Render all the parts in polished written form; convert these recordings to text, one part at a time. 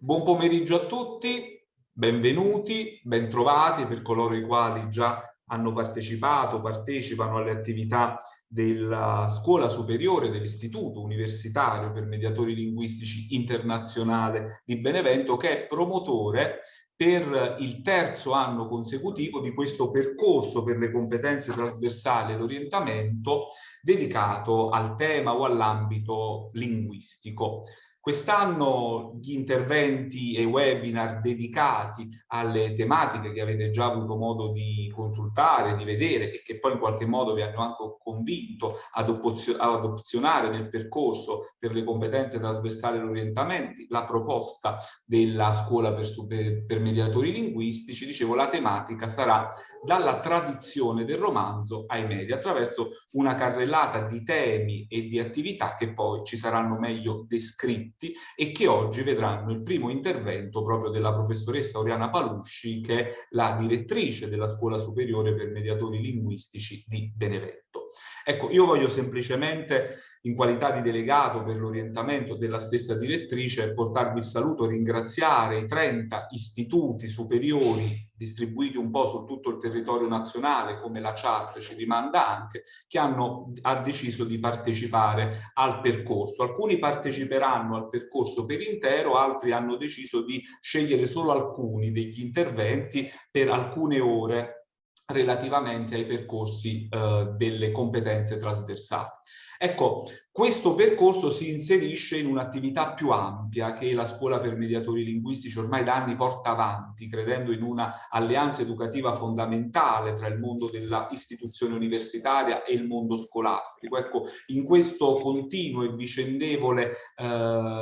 Buon pomeriggio a tutti, benvenuti, bentrovati per coloro i quali già hanno partecipato, partecipano alle attività della Scuola Superiore dell'Istituto Universitario per Mediatori Linguistici Internazionale di Benevento, che è promotore per il terzo anno consecutivo di questo percorso per le competenze trasversali e l'orientamento dedicato al tema o all'ambito linguistico. Quest'anno gli interventi e webinar dedicati alle tematiche che avete già avuto modo di consultare, di vedere e che poi in qualche modo vi hanno anche convinto ad opzionare nel percorso per le competenze trasversali e l'orientamento, la proposta della scuola per mediatori linguistici, dicevo, la tematica sarà dalla tradizione del romanzo ai media, attraverso una carrellata di temi e di attività che poi ci saranno meglio descritti e che oggi vedranno il primo intervento proprio della professoressa Oriana Palusci, che è la direttrice della Scuola Superiore per Mediatori Linguistici di Benevento. Ecco, io voglio semplicemente, in qualità di delegato per l'orientamento della stessa direttrice, portarvi il saluto, ringraziare i 30 istituti superiori distribuiti un po' su tutto il territorio nazionale, come la chat ci rimanda anche, che hanno deciso di partecipare al percorso. Alcuni parteciperanno al percorso per intero, altri hanno deciso di scegliere solo alcuni degli interventi per alcune ore relativamente ai percorsi delle competenze trasversali. Ecco, questo percorso si inserisce in un'attività più ampia che la Scuola per Mediatori Linguistici ormai da anni porta avanti, credendo in una alleanza educativa fondamentale tra il mondo dell'istituzione universitaria e il mondo scolastico. Ecco, in questo continuo e vicendevole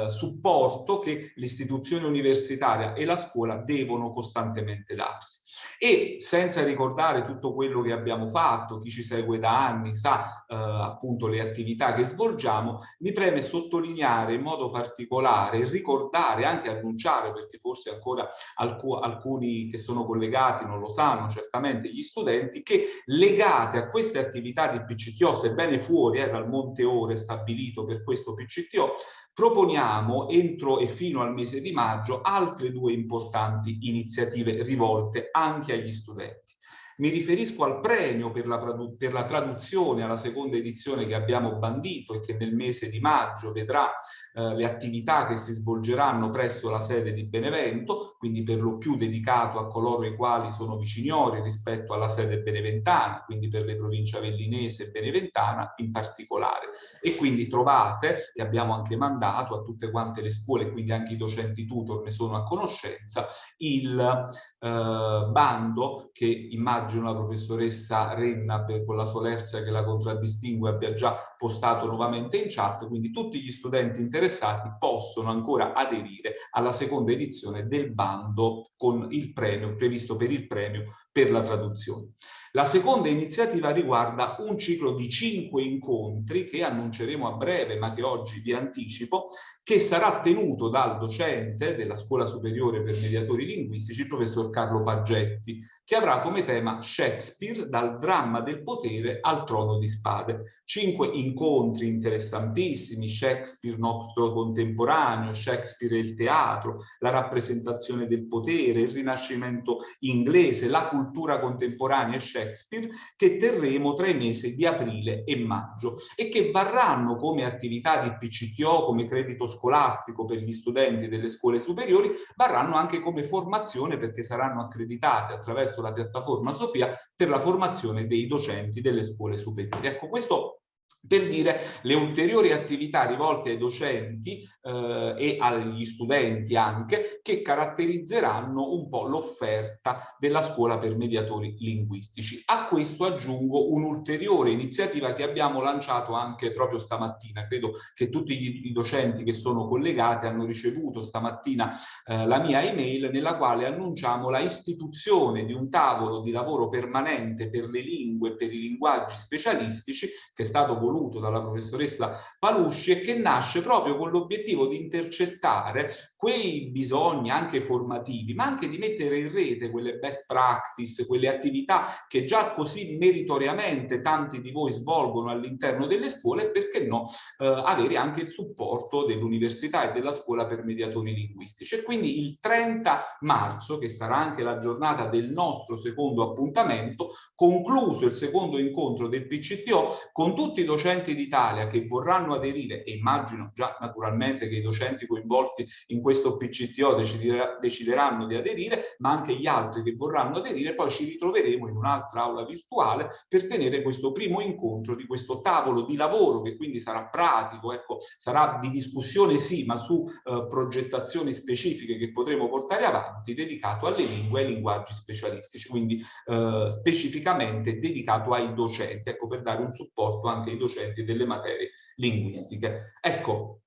supporto che l'istituzione universitaria e la scuola devono costantemente darsi. E senza ricordare tutto quello che abbiamo fatto, chi ci segue da anni sa appunto le attività che svolgiamo, mi preme sottolineare in modo particolare, ricordare, anche annunciare, perché forse ancora alcuni che sono collegati non lo sanno, certamente gli studenti, che legate a queste attività di PCTO, sebbene fuori dal monte ore stabilito per questo PCTO, proponiamo entro e fino al mese di maggio altre due importanti iniziative rivolte anche agli studenti. Mi riferisco al premio per la traduzione alla seconda edizione che abbiamo bandito e che nel mese di maggio vedrà le attività che si svolgeranno presso la sede di Benevento, quindi per lo più dedicato a coloro i quali sono viciniori rispetto alla sede beneventana, quindi per le province avellinese e beneventana in particolare. E quindi trovate, e abbiamo anche mandato a tutte quante le scuole, quindi anche i docenti tutor ne sono a conoscenza, il bando che immagino la professoressa Renna con la solerzia che la contraddistingue abbia già postato nuovamente in chat, quindi tutti gli studenti interessati possono ancora aderire alla seconda edizione del bando con il premio previsto per il premio per la traduzione. La seconda iniziativa riguarda un ciclo di 5 incontri che annunceremo a breve, ma che oggi vi anticipo, che sarà tenuto dal docente della Scuola Superiore per Mediatori Linguistici, il professor Carlo Paggetti, che avrà come tema Shakespeare, dal dramma del potere al trono di spade. 5 incontri interessantissimi: Shakespeare nostro contemporaneo, Shakespeare e il teatro, la rappresentazione del potere, il Rinascimento inglese, la cultura contemporanea e Shakespeare, che terremo tra i mesi di aprile e maggio e che varranno come attività di PCTO, come credito scolastico per gli studenti delle scuole superiori, varranno anche come formazione, perché saranno accreditate attraverso la piattaforma Sofia per la formazione dei docenti delle scuole superiori. Ecco, questo per dire le ulteriori attività rivolte ai docenti e agli studenti anche, che caratterizzeranno un po' l'offerta della scuola per mediatori linguistici. A questo aggiungo un'ulteriore iniziativa che abbiamo lanciato anche proprio stamattina. Credo che tutti i docenti che sono collegati hanno ricevuto stamattina la mia email, nella quale annunciamo la istituzione di un tavolo di lavoro permanente per le lingue e per i linguaggi specialistici, che è stato voluto dalla professoressa Palusci e che nasce proprio con l'obiettivo l'obiettivo di intercettare quei bisogni anche formativi, ma anche di mettere in rete quelle best practice, quelle attività che già così meritoriamente tanti di voi svolgono all'interno delle scuole, e perché no, avere anche il supporto dell'università e della scuola per mediatori linguistici. E quindi il 30 marzo, che sarà anche la giornata del nostro secondo appuntamento, concluso il secondo incontro del PCTO, con tutti i docenti d'Italia che vorranno aderire, e immagino già naturalmente che i docenti coinvolti in questo PCTO decideranno di aderire, ma anche gli altri che vorranno aderire, poi ci ritroveremo in un'altra aula virtuale per tenere questo primo incontro di questo tavolo di lavoro, che quindi sarà pratico, ecco, sarà di discussione sì, ma su progettazioni specifiche che potremo portare avanti, dedicato alle lingue e ai linguaggi specialistici, quindi specificamente dedicato ai docenti, ecco, per dare un supporto anche ai docenti delle materie linguistiche. Ecco,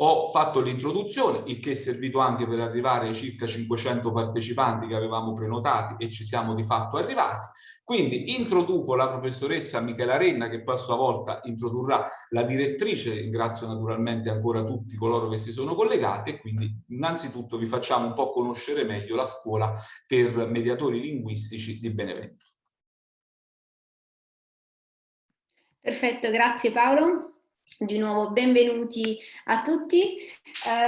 ho fatto l'introduzione, il che è servito anche per arrivare ai circa 500 partecipanti che avevamo prenotati, e ci siamo di fatto arrivati. Quindi introduco la professoressa Michela Renna, che poi a sua volta introdurrà la direttrice. Ringrazio naturalmente ancora tutti coloro che si sono collegati, e quindi innanzitutto vi facciamo un po' conoscere meglio la scuola per mediatori linguistici di Benevento. Perfetto, grazie Paolo. Di nuovo benvenuti a tutti.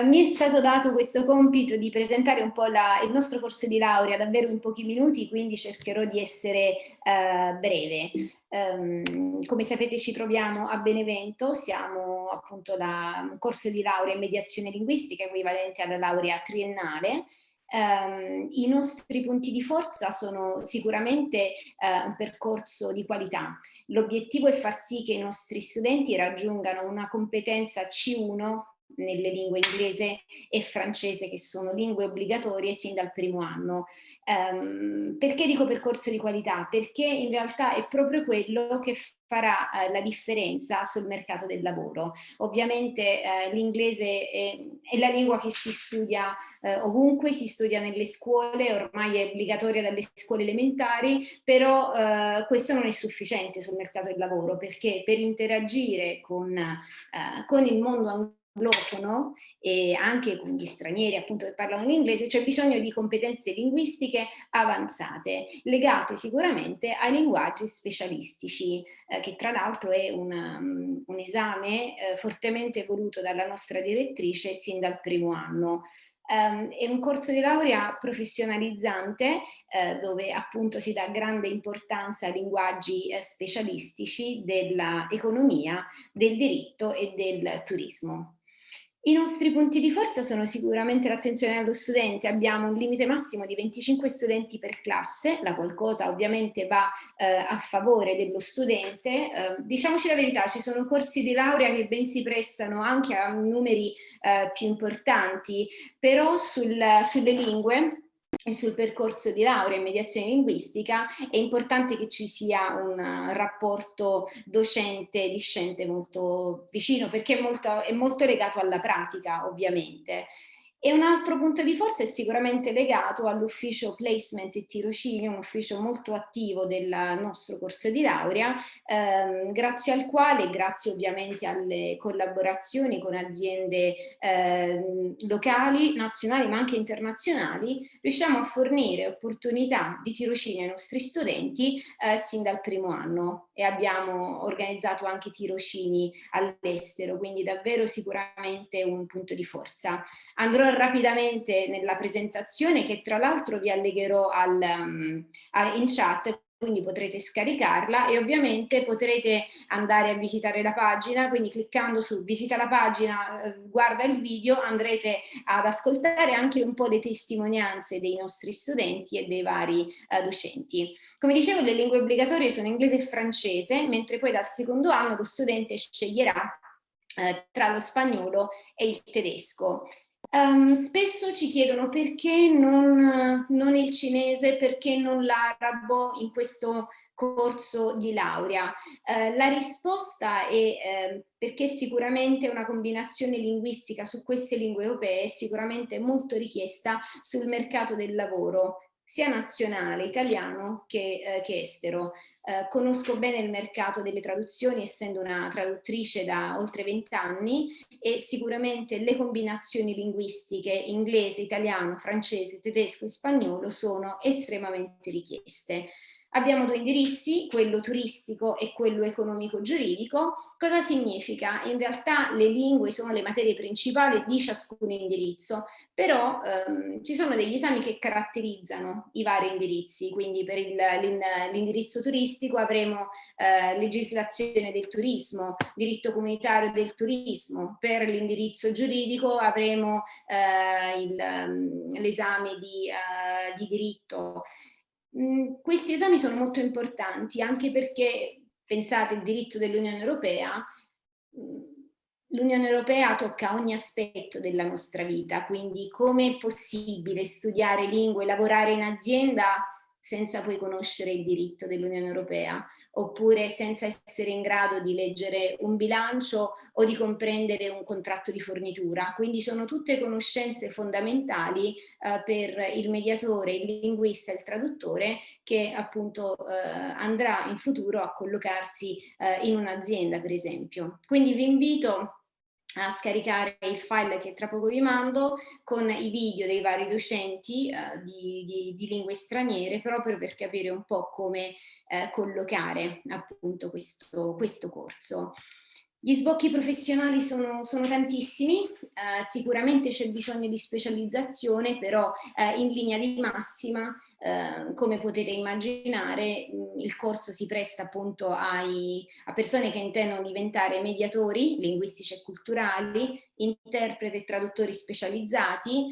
Mi è stato dato questo compito di presentare un po' il nostro corso di laurea davvero in pochi minuti, quindi cercherò di essere breve. Come sapete ci troviamo a Benevento, siamo appunto un corso di laurea in mediazione linguistica equivalente alla laurea triennale. I nostri punti di forza sono sicuramente un percorso di qualità. L'obiettivo è far sì che i nostri studenti raggiungano una competenza C1 nelle lingue inglese e francese, che sono lingue obbligatorie sin dal primo anno. Perché dico percorso di qualità? Perché in realtà è proprio quello che farà la differenza sul mercato del lavoro. Ovviamente l'inglese è la lingua che si studia ovunque, si studia nelle scuole, ormai è obbligatoria dalle scuole elementari, però questo non è sufficiente sul mercato del lavoro, perché per interagire con il mondo anglofono e anche con gli stranieri appunto che parlano l'inglese c'è bisogno di competenze linguistiche avanzate, legate sicuramente ai linguaggi specialistici, che tra l'altro è un esame fortemente voluto dalla nostra direttrice sin dal primo anno. È un corso di laurea professionalizzante dove appunto si dà grande importanza ai linguaggi specialistici dell'economia, del diritto e del turismo. I nostri punti di forza sono sicuramente l'attenzione allo studente. Abbiamo un limite massimo di 25 studenti per classe, la qualcosa ovviamente va a favore dello studente. Diciamoci la verità, ci sono corsi di laurea che ben si prestano anche a numeri più importanti, però sulle lingue e sul percorso di laurea in mediazione linguistica è importante che ci sia un rapporto docente-discente molto vicino, perché è molto legato alla pratica, ovviamente. E un altro punto di forza è sicuramente legato all'ufficio placement e tirocinio, un ufficio molto attivo del nostro corso di laurea, grazie al quale, grazie ovviamente alle collaborazioni con aziende locali, nazionali ma anche internazionali, riusciamo a fornire opportunità di tirocinio ai nostri studenti sin dal primo anno, e abbiamo organizzato anche tirocini all'estero, quindi davvero sicuramente un punto di forza. Andrò rapidamente nella presentazione, che tra l'altro vi allegherò in chat, quindi potrete scaricarla, e ovviamente potrete andare a visitare la pagina, quindi cliccando su visita la pagina, guarda il video, andrete ad ascoltare anche un po' le testimonianze dei nostri studenti e dei vari docenti. Come dicevo, le lingue obbligatorie sono inglese e francese, mentre poi dal secondo anno lo studente sceglierà tra lo spagnolo e il tedesco. Spesso ci chiedono perché non il cinese, perché non l'arabo in questo corso di laurea. La risposta è perché sicuramente una combinazione linguistica su queste lingue europee è sicuramente molto richiesta sul mercato del lavoro, sia nazionale, italiano che estero. Conosco bene il mercato delle traduzioni, essendo una traduttrice da oltre 20 anni, e sicuramente le combinazioni linguistiche inglese, italiano, francese, tedesco e spagnolo sono estremamente richieste. Abbiamo due indirizzi, quello turistico e quello economico-giuridico. Cosa significa? In realtà le lingue sono le materie principali di ciascun indirizzo, però ci sono degli esami che caratterizzano i vari indirizzi, quindi per l'indirizzo turistico avremo legislazione del turismo, diritto comunitario del turismo, per l'indirizzo giuridico avremo l'esame di diritto. Questi esami sono molto importanti anche perché, pensate, il diritto dell'Unione Europea, l'Unione Europea tocca ogni aspetto della nostra vita, quindi come è possibile studiare lingue, lavorare in azienda senza poi conoscere il diritto dell'Unione Europea, oppure senza essere in grado di leggere un bilancio o di comprendere un contratto di fornitura. Quindi sono tutte conoscenze fondamentali per il mediatore, il linguista, il traduttore, che appunto andrà in futuro a collocarsi in un'azienda, per esempio. Quindi vi invito a scaricare il file che tra poco vi mando con i video dei vari docenti di lingue straniere, proprio per capire un po' come collocare appunto questo corso. Gli sbocchi professionali sono tantissimi, sicuramente c'è bisogno di specializzazione, però in linea di massima, come potete immaginare, il corso si presta appunto a persone che intendono diventare mediatori linguistici e culturali, interpreti e traduttori specializzati,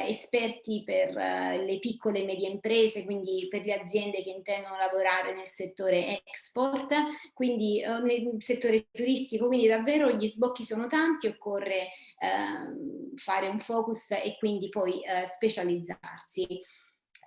esperti per le piccole e medie imprese, quindi per le aziende che intendono lavorare nel settore export, quindi nel settore turistico, quindi davvero gli sbocchi sono tanti, occorre fare un focus e quindi poi specializzarsi.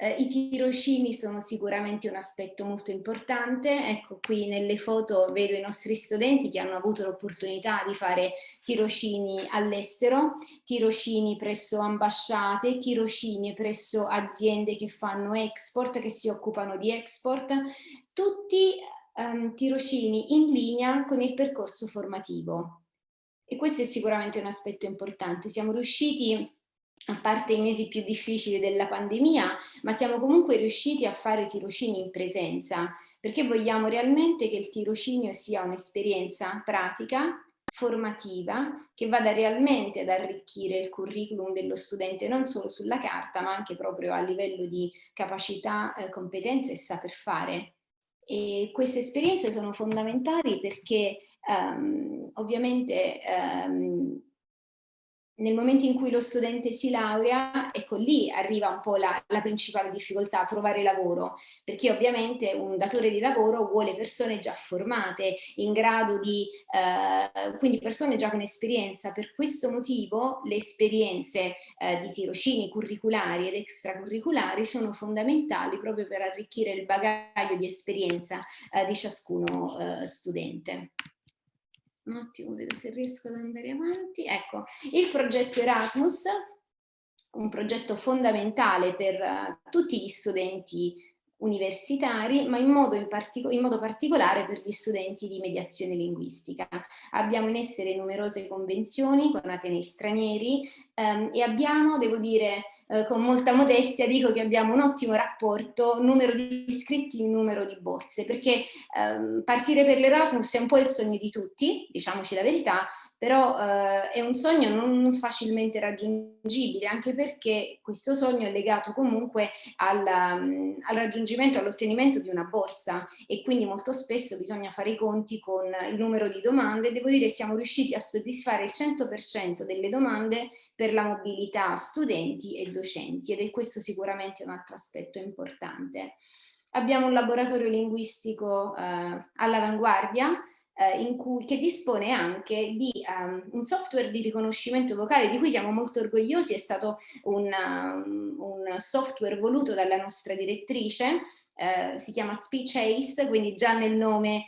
I tirocini sono sicuramente un aspetto molto importante. Ecco, qui nelle foto vedo i nostri studenti che hanno avuto l'opportunità di fare tirocini all'estero, tirocini presso ambasciate, tirocini presso aziende che fanno export, che si occupano di export, tutti tirocini in linea con il percorso formativo. E questo è sicuramente un aspetto importante. Siamo riusciti, a parte i mesi più difficili della pandemia, ma siamo comunque riusciti a fare tirocini in presenza, perché vogliamo realmente che il tirocinio sia un'esperienza pratica, formativa, che vada realmente ad arricchire il curriculum dello studente non solo sulla carta, ma anche proprio a livello di capacità, competenze e saper fare. E queste esperienze sono fondamentali perché ovviamente nel momento in cui lo studente si laurea, ecco lì arriva un po' la principale difficoltà, trovare lavoro, perché ovviamente un datore di lavoro vuole persone già formate, in grado di, quindi persone già con esperienza. Per questo motivo le esperienze di tirocini curriculari ed extracurriculari sono fondamentali proprio per arricchire il bagaglio di esperienza di ciascuno studente. Un attimo, vedo se riesco ad andare avanti. Ecco, il progetto Erasmus, un progetto fondamentale per tutti gli studenti universitari, ma in modo particolare per gli studenti di mediazione linguistica. Abbiamo in essere numerose convenzioni con atenei stranieri e abbiamo, devo dire, con molta modestia dico che abbiamo un ottimo rapporto numero di iscritti, numero di borse, perché partire per l'Erasmus è un po' il sogno di tutti, diciamoci la verità, però è un sogno non facilmente raggiungibile, anche perché questo sogno è legato comunque al raggiungimento, all'ottenimento di una borsa, e quindi molto spesso bisogna fare i conti con il numero di domande. Devo dire che siamo riusciti a soddisfare il 100% delle domande per la mobilità studenti e docenti, ed è questo sicuramente un altro aspetto importante. Abbiamo un laboratorio linguistico all'avanguardia, che dispone anche di un software di riconoscimento vocale di cui siamo molto orgogliosi. È stato un software voluto dalla nostra direttrice, si chiama Speech Ace, quindi già nel nome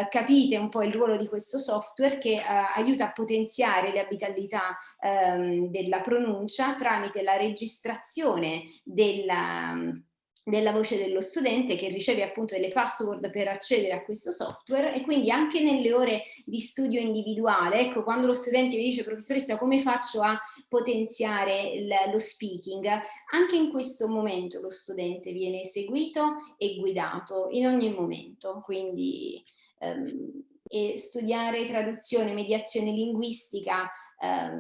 capite un po' il ruolo di questo software, che aiuta a potenziare le abilità della pronuncia tramite la registrazione della voce dello studente che riceve appunto delle password per accedere a questo software, e quindi anche nelle ore di studio individuale, ecco, quando lo studente mi dice professoressa come faccio a potenziare lo speaking, anche in questo momento lo studente viene seguito e guidato in ogni momento, quindi e studiare traduzione, mediazione linguistica.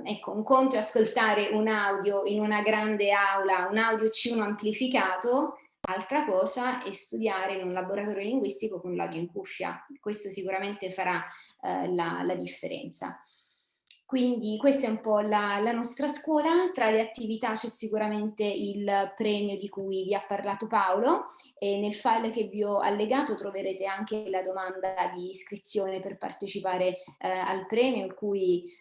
Ecco, un conto è ascoltare un audio in una grande aula, un audio C1 amplificato, altra cosa è studiare in un laboratorio linguistico con l'audio in cuffia. Questo sicuramente farà la differenza. Quindi questa è un po' la nostra scuola. Tra le attività c'è sicuramente il premio di cui vi ha parlato Paolo, e nel file che vi ho allegato troverete anche la domanda di iscrizione per partecipare al premio, in cui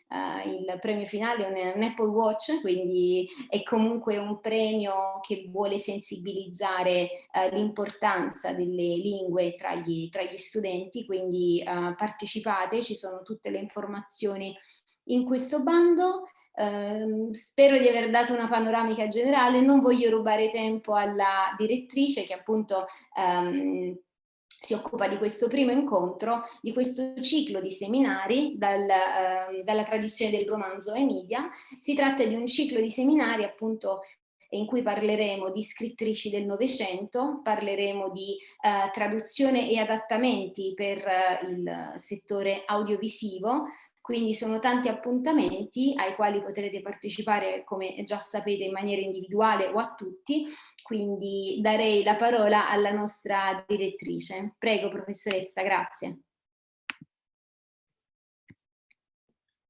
il premio finale è un Apple Watch, quindi è comunque un premio che vuole sensibilizzare l'importanza delle lingue tra gli studenti, quindi partecipate, ci sono tutte le informazioni in questo bando. Spero di aver dato una panoramica generale, non voglio rubare tempo alla direttrice che appunto si occupa di questo primo incontro, di questo ciclo di seminari dalla tradizione del romanzo ai media. Si tratta di un ciclo di seminari appunto in cui parleremo di scrittrici del Novecento, parleremo di traduzione e adattamenti per il settore audiovisivo. Quindi sono tanti appuntamenti ai quali potrete partecipare, come già sapete, in maniera individuale o a tutti. Quindi darei la parola alla nostra direttrice. Prego, professoressa, grazie.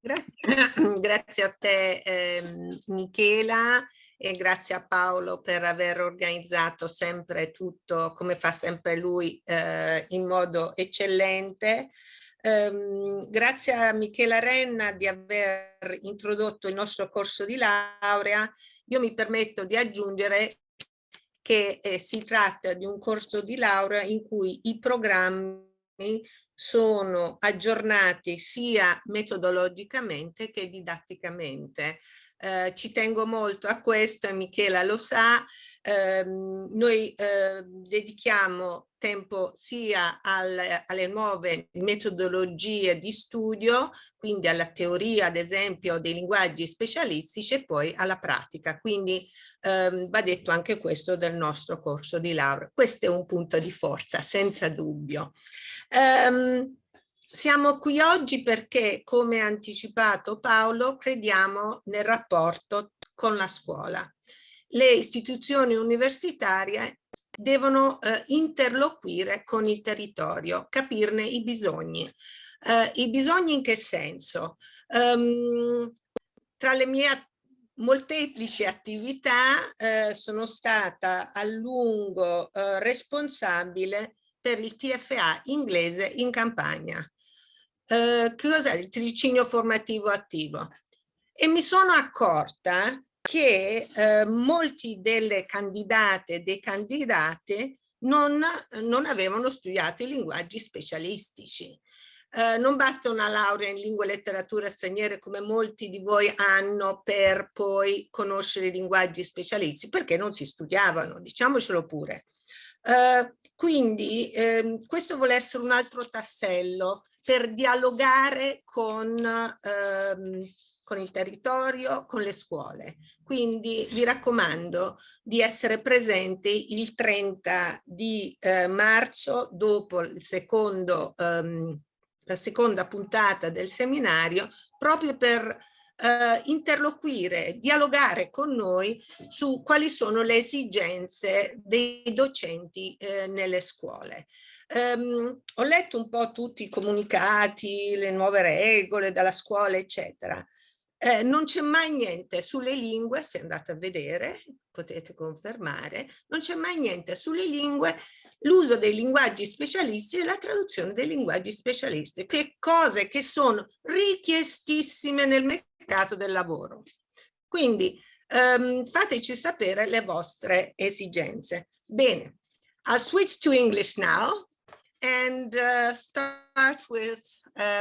Grazie a te Michela, e grazie a Paolo per aver organizzato sempre tutto come fa sempre lui in modo eccellente. Grazie a Michela Renna di aver introdotto il nostro corso di laurea. Io mi permetto di aggiungere che si tratta di un corso di laurea in cui i programmi sono aggiornati sia metodologicamente che didatticamente. Ci tengo molto a questo e Michela lo sa. Noi dedichiamo tempo sia alle nuove metodologie di studio, quindi alla teoria ad esempio dei linguaggi specialistici, e poi alla pratica, quindi va detto anche questo del nostro corso di laurea. Questo è un punto di forza senza dubbio. Siamo qui oggi perché, come ha anticipato Paolo, crediamo nel rapporto con la scuola. Le istituzioni universitarie devono interloquire con il territorio, capirne i bisogni. I bisogni in che senso? Tra le mie molteplici attività sono stata a lungo responsabile per il TFA inglese in Campania. Che cos'è il tirocinio formativo attivo? E mi sono accorta che molti delle candidate e dei candidati non avevano studiato i linguaggi specialistici. Non basta una laurea in lingue e letterature straniere come molti di voi hanno per poi conoscere i linguaggi specialistici, perché non si studiavano, diciamocelo pure. Quindi questo vuole essere un altro tassello per dialogare con il territorio, con le scuole. Quindi vi raccomando di essere presenti il 30 di marzo, dopo il la seconda puntata del seminario, proprio per interloquire, dialogare con noi su quali sono le esigenze dei docenti nelle scuole. Ho letto un po' tutti i comunicati, le nuove regole dalla scuola, eccetera. Non c'è mai niente sulle lingue, se andate a vedere, potete confermare, non c'è mai niente sulle lingue, l'uso dei linguaggi specialisti e la traduzione dei linguaggi specialisti, che cose che sono richiestissime nel mercato del lavoro. Quindi fateci sapere le vostre esigenze. Bene, I'll switch to English now and start with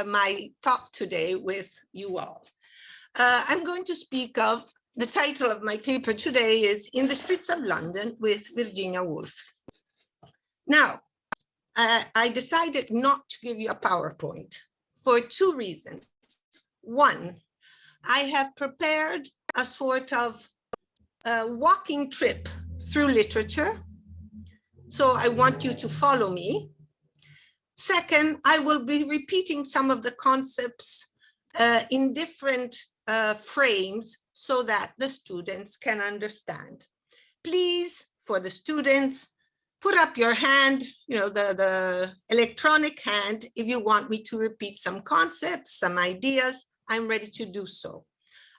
my talk today with you all. I'm going to speak of The title of my paper today is In the Streets of London with Virginia Woolf. Now, I decided not to give you a PowerPoint for two reasons. One, I have prepared a sort of walking trip through literature, so I want you to follow me. Second, I will be repeating some of the concepts in different frames so that the students can understand. Please, for the students, put up your hand, you know, the electronic hand, if you want me to repeat some concepts, some ideas. I'm ready to do so.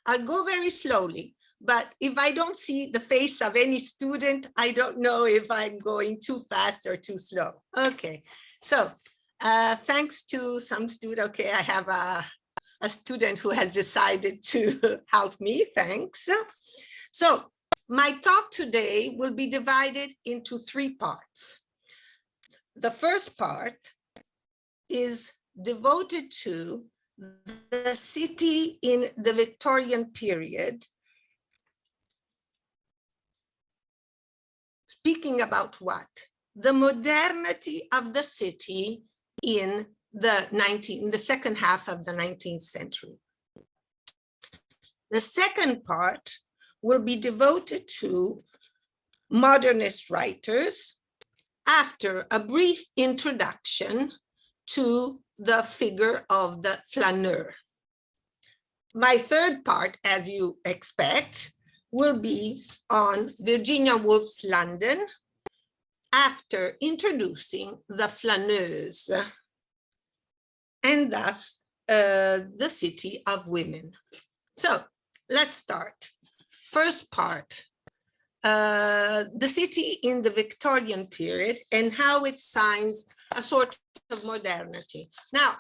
I'll go very slowly, but if I don't see the face of any student, I don't know if I'm going too fast or too slow. Okay, so thanks to some student, okay, I have a student who has decided to help me, thanks. So my talk today will be divided into three parts. The first part is devoted to the city in the Victorian period, speaking about what? The modernity of the city in the second half of the 19th century. The second part will be devoted to modernist writers after a brief introduction to the figure of the flaneur. My third part, as you expect, will be on Virginia Woolf's London after introducing the flaneuse and thus the city of women. So let's start. First part, the city in the Victorian period and how it signs a sort of modernity. Now,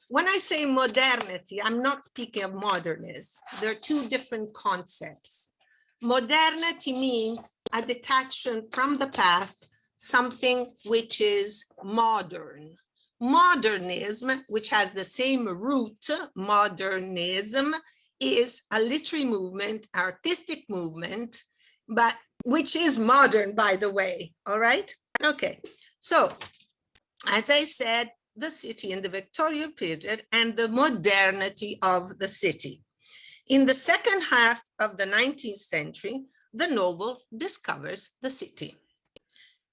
when I say modernity, I'm not speaking of modernism. There are two different concepts. Modernity means a detachment from the past, something which is modern. Modernism, which has the same root, modernism, is a literary movement, artistic movement, but which is modern, by the way, all right? Okay, so as I said, the city in the Victorian period and the modernity of the city. In the second half of the 19th century, the novel discovers the city.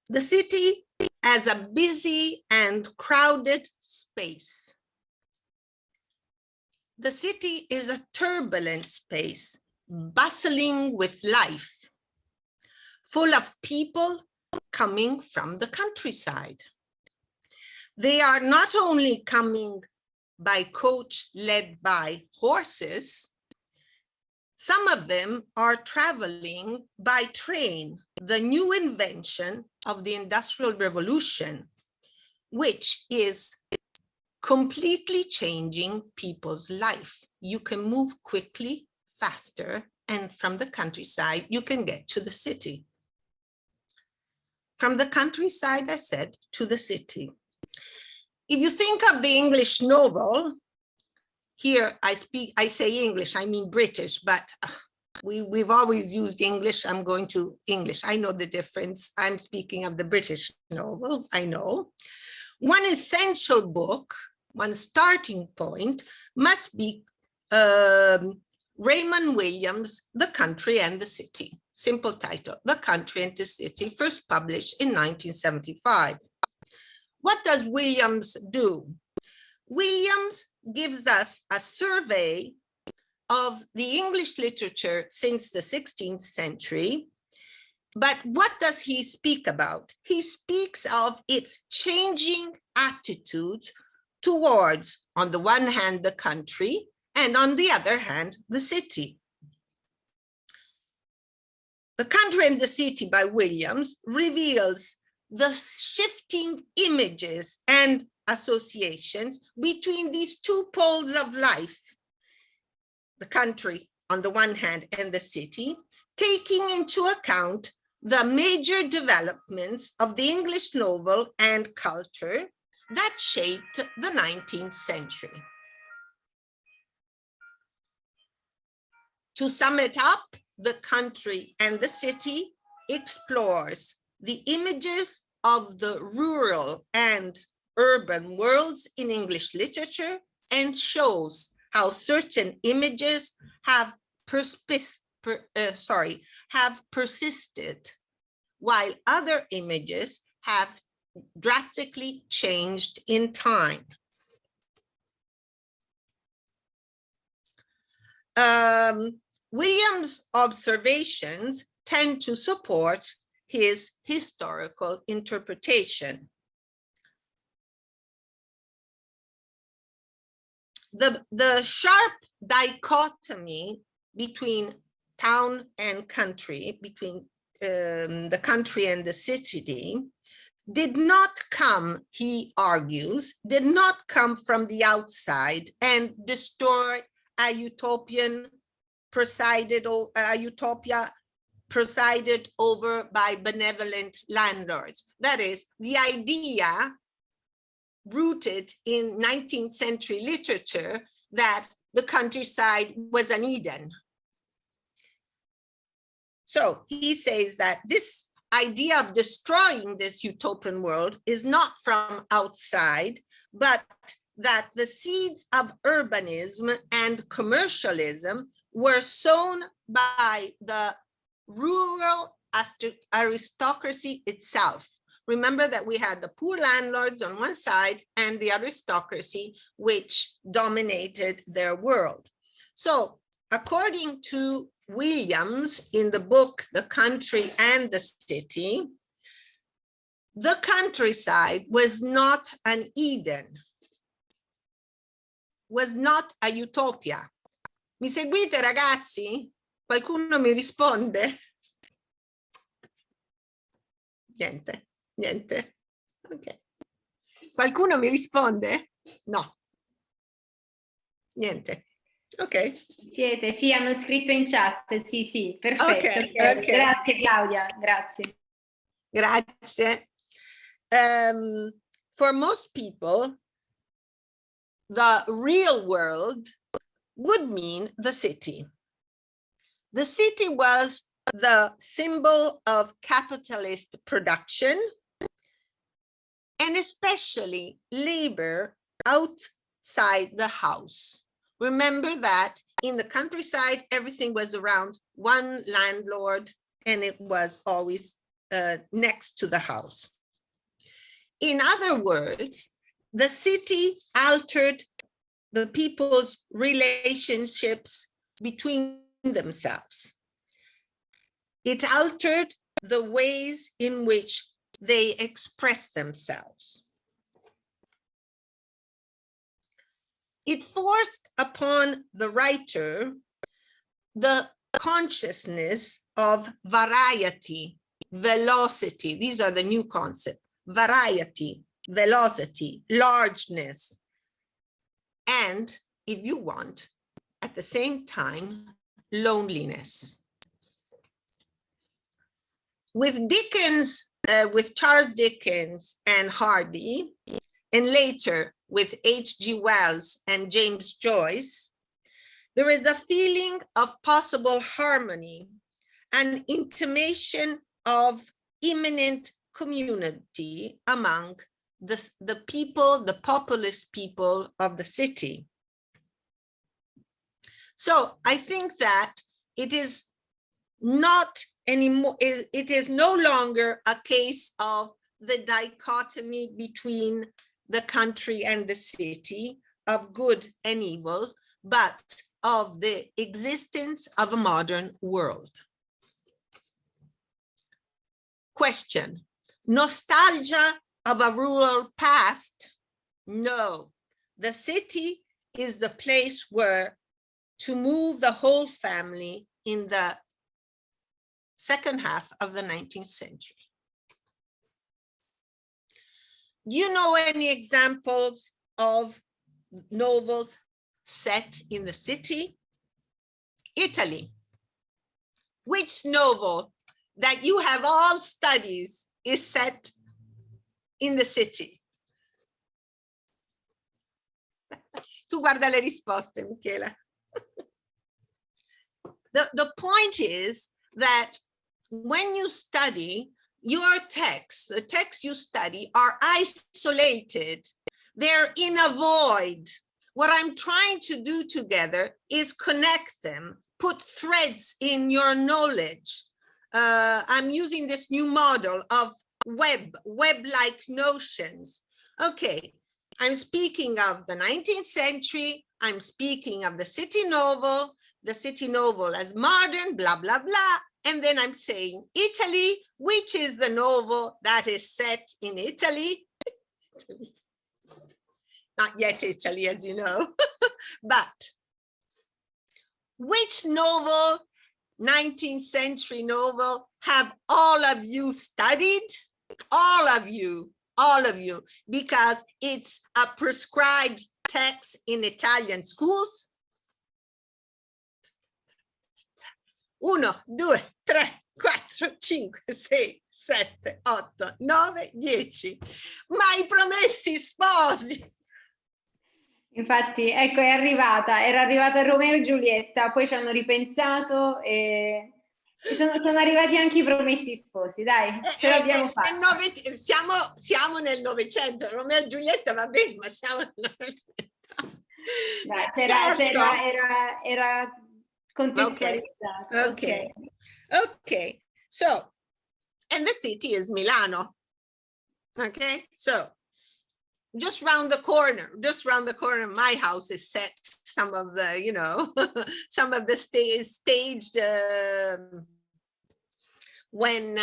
The city as a busy and crowded space. The city is a turbulent space, bustling with life, full of people coming from the countryside. They are not only coming by coach led by horses, some of them are traveling by train, the new invention of the Industrial Revolution, which is completely changing people's life. You can move quickly, faster, and from the countryside, you can get to the city. From the countryside, I said, to the city. If you think of the English novel, here I say English, I mean British, but we've always used English. I'm going to English. I know the difference. I'm speaking of the British novel, I know. One essential book, one starting point must be Raymond Williams' The Country and the City. Simple title, The Country and the City, first published in 1975. What does Williams do? Williams gives us a survey of the English literature since the 16th century. But what does he speak about? He speaks of its changing attitudes towards, on the one hand, the country, and on the other hand, the city. The Country and the City by Williams reveals the shifting images and associations between these two poles of life, the country on the one hand and the city, taking into account the major developments of the English novel and culture that shaped the 19th century. To sum it up, the Country and the City explores the images of the rural and urban worlds in English literature and shows how certain images have persisted, while other images have drastically changed in time. William's observations tend to support his historical interpretation. The sharp dichotomy between town and country, between the country and the city, did not come, he argues, did not come from the outside and destroy a utopia presided over by benevolent landlords. That is, the idea rooted in 19th century literature that the countryside was an Eden. So he says that this idea of destroying this utopian world is not from outside, but that the seeds of urbanism and commercialism were sown by the rural aristocracy itself. Remember that we had the poor landlords on one side and the aristocracy, which dominated their world. So according to Williams in the book, The Country and the City, the countryside was not an Eden, was not a utopia. Mi seguite, ragazzi? Qualcuno mi risponde? Niente, niente. Ok. Qualcuno mi risponde? No. Niente. Ok. Siete, sì, hanno scritto in chat, sì, sì, perfetto. Okay, Okay. okay. Grazie Claudia, grazie. Grazie. For most people, the real world would mean the city. The city was the symbol of capitalist production and especially labor outside the house. Remember that in the countryside, everything was around one landlord and it was always next to the house. In other words, the city altered the people's relationships between themselves. It altered the ways in which they express themselves. It forced upon the writer the consciousness of variety, velocity. These are the new concepts: variety, velocity, largeness, and, if you want, at the same time, loneliness. With Dickens, with Charles Dickens and Hardy, and later with H.G. Wells and James Joyce, there is a feeling of possible harmony, an intimation of imminent community among the people, the populous people of the city. So I think that it is not anymore, it is no longer a case of the dichotomy between the country and the city, of good and evil, but of the existence of a modern world. Question: nostalgia of a rural past? No, the city is the place where to move the whole family in the second half of the 19th century. Do you know any examples of novels set in the city? Italy. Which novel that you have all studies is set in the city? Tu guarda le risposte, Michela. the point is that when you study your text, the texts you study are isolated. They're in a void. What I'm trying to do together is connect them, put threads in your knowledge. I'm using this new model of web-like notions. Okay, I'm speaking of the 19th century. I'm speaking of the city novel as modern, blah, blah, blah. And then I'm saying Italy, which is the novel that is set in Italy. Not yet Italy, as you know, but which novel, 19th century novel, have all of you studied? All of you, because it's a prescribed text in Italian schools. 1, 2, 3, 4, 5, 6, 7, 8, 9, 10. Ma i Promessi Sposi. Infatti, ecco, era arrivata Romeo e Giulietta, poi ci hanno ripensato e sono arrivati anche i Promessi Sposi, dai, ce l'abbiamo fatta. Siamo nel Novecento, Romeo e Giulietta va bene, ma siamo nel Novecento. Dai, era contestualizzato. Okay, so, and the city is Milano. Okay, so just round the corner of my house is set some of the, you know, some of the staged when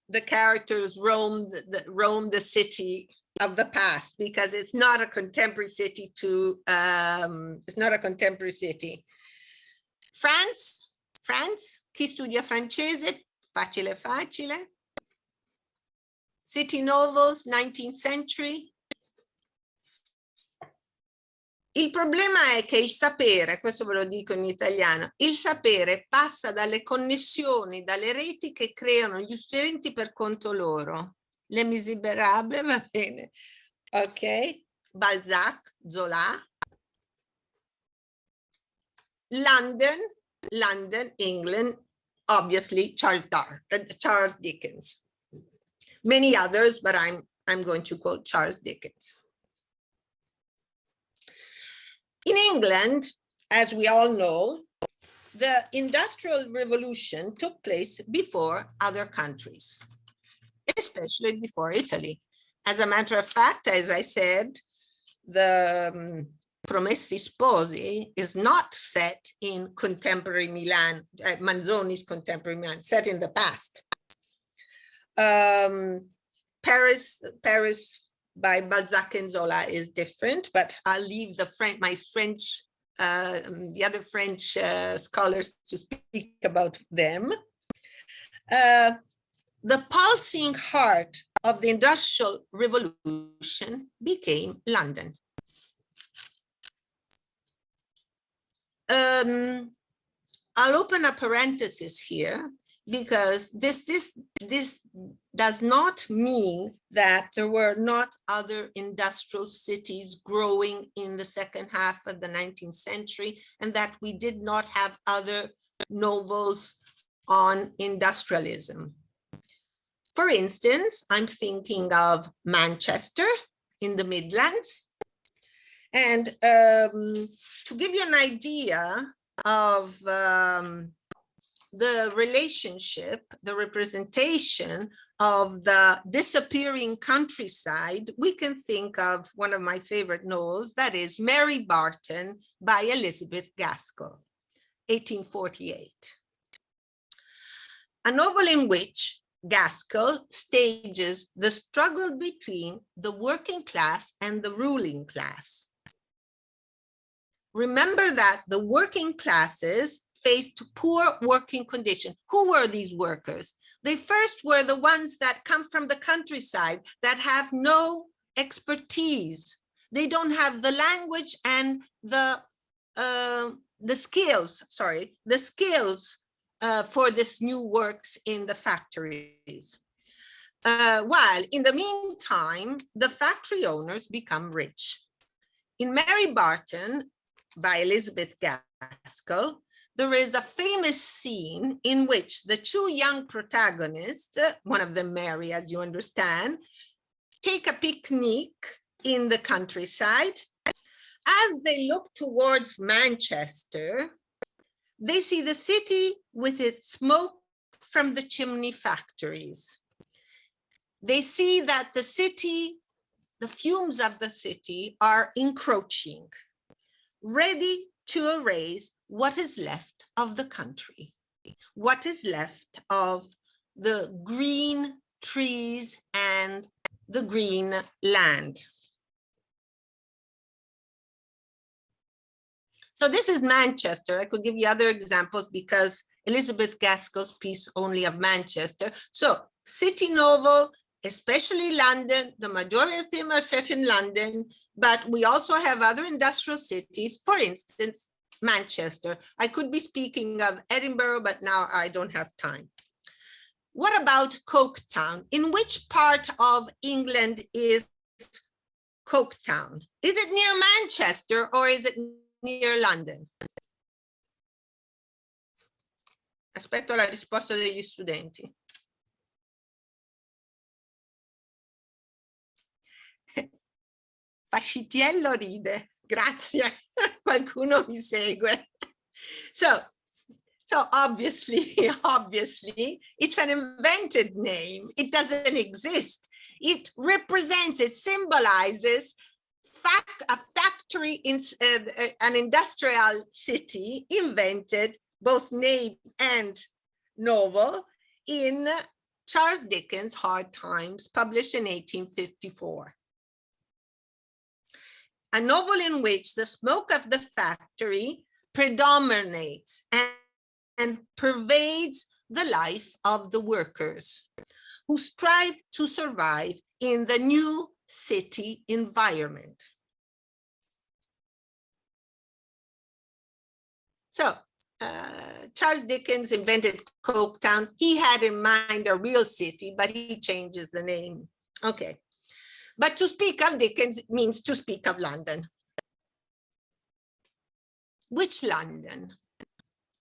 the characters roam the city of the past, because it's not a contemporary city it's not a contemporary city. France, chi studia francese, facile. City novels, 19th century. Il problema è che il sapere, questo ve lo dico in italiano, il sapere passa dalle connessioni, dalle reti che creano gli studenti per conto loro. Les Misérables, va bene. Ok, Balzac, Zola. London, England, obviously Charles Dickens. Many others, but I'm going to quote Charles Dickens. In England, as we all know, the Industrial Revolution took place before other countries, especially before Italy. As a matter of fact, as I said, the Promessi Sposi is not set in contemporary Milan, Manzoni's contemporary Milan, set in the past. Paris by Balzac and Zola is different, but I'll leave the other French scholars to speak about them. The pulsing heart of the Industrial Revolution became London. I'll open a parenthesis here, because this does not mean that there were not other industrial cities growing in the second half of the 19th century, and that we did not have other novels on industrialism. For instance, I'm thinking of Manchester in the Midlands. And to give you an idea of the relationship, the representation of the disappearing countryside, we can think of one of my favorite novels, that is Mary Barton by Elizabeth Gaskell, 1848. A novel in which Gaskell stages the struggle between the working class and the ruling class. Remember that the working classes faced poor working conditions. Who were these workers? They first were the ones that come from the countryside, that have no expertise. They don't have the language and the skills for this new works in the factories. While in the meantime, the factory owners become rich. In Mary Barton, by Elizabeth Gaskell, there is a famous scene in which the two young protagonists, one of them Mary, as you understand, take a picnic in the countryside. As they look towards Manchester, they see the city with its smoke from the chimney factories. They see that the city, the fumes of the city are encroaching, ready to erase what is left of the country, what is left of the green trees and the green land. So this is Manchester. I could give you other examples because Elizabeth Gaskell's piece only of Manchester. So city novel, especially London, the majority of them are set in London, but we also have other industrial cities, for instance, Manchester. I could be speaking of Edinburgh, but now I don't have time. What about Coketown? In which part of England is Coketown? Is it near Manchester or is it near London? Aspetto la risposta degli studenti. Fascitiello ride, grazie, qualcuno mi segue. So obviously, it's an invented name. It doesn't exist. It represents, it symbolizes a factory, in an industrial city invented, both name and novel, in Charles Dickens' Hard Times, published in 1854. A novel in which the smoke of the factory predominates and pervades the life of the workers who strive to survive in the new city environment. So Charles Dickens invented Coketown. He had in mind a real city, but he changes the name. Okay. But to speak of Dickens means to speak of London. Which London?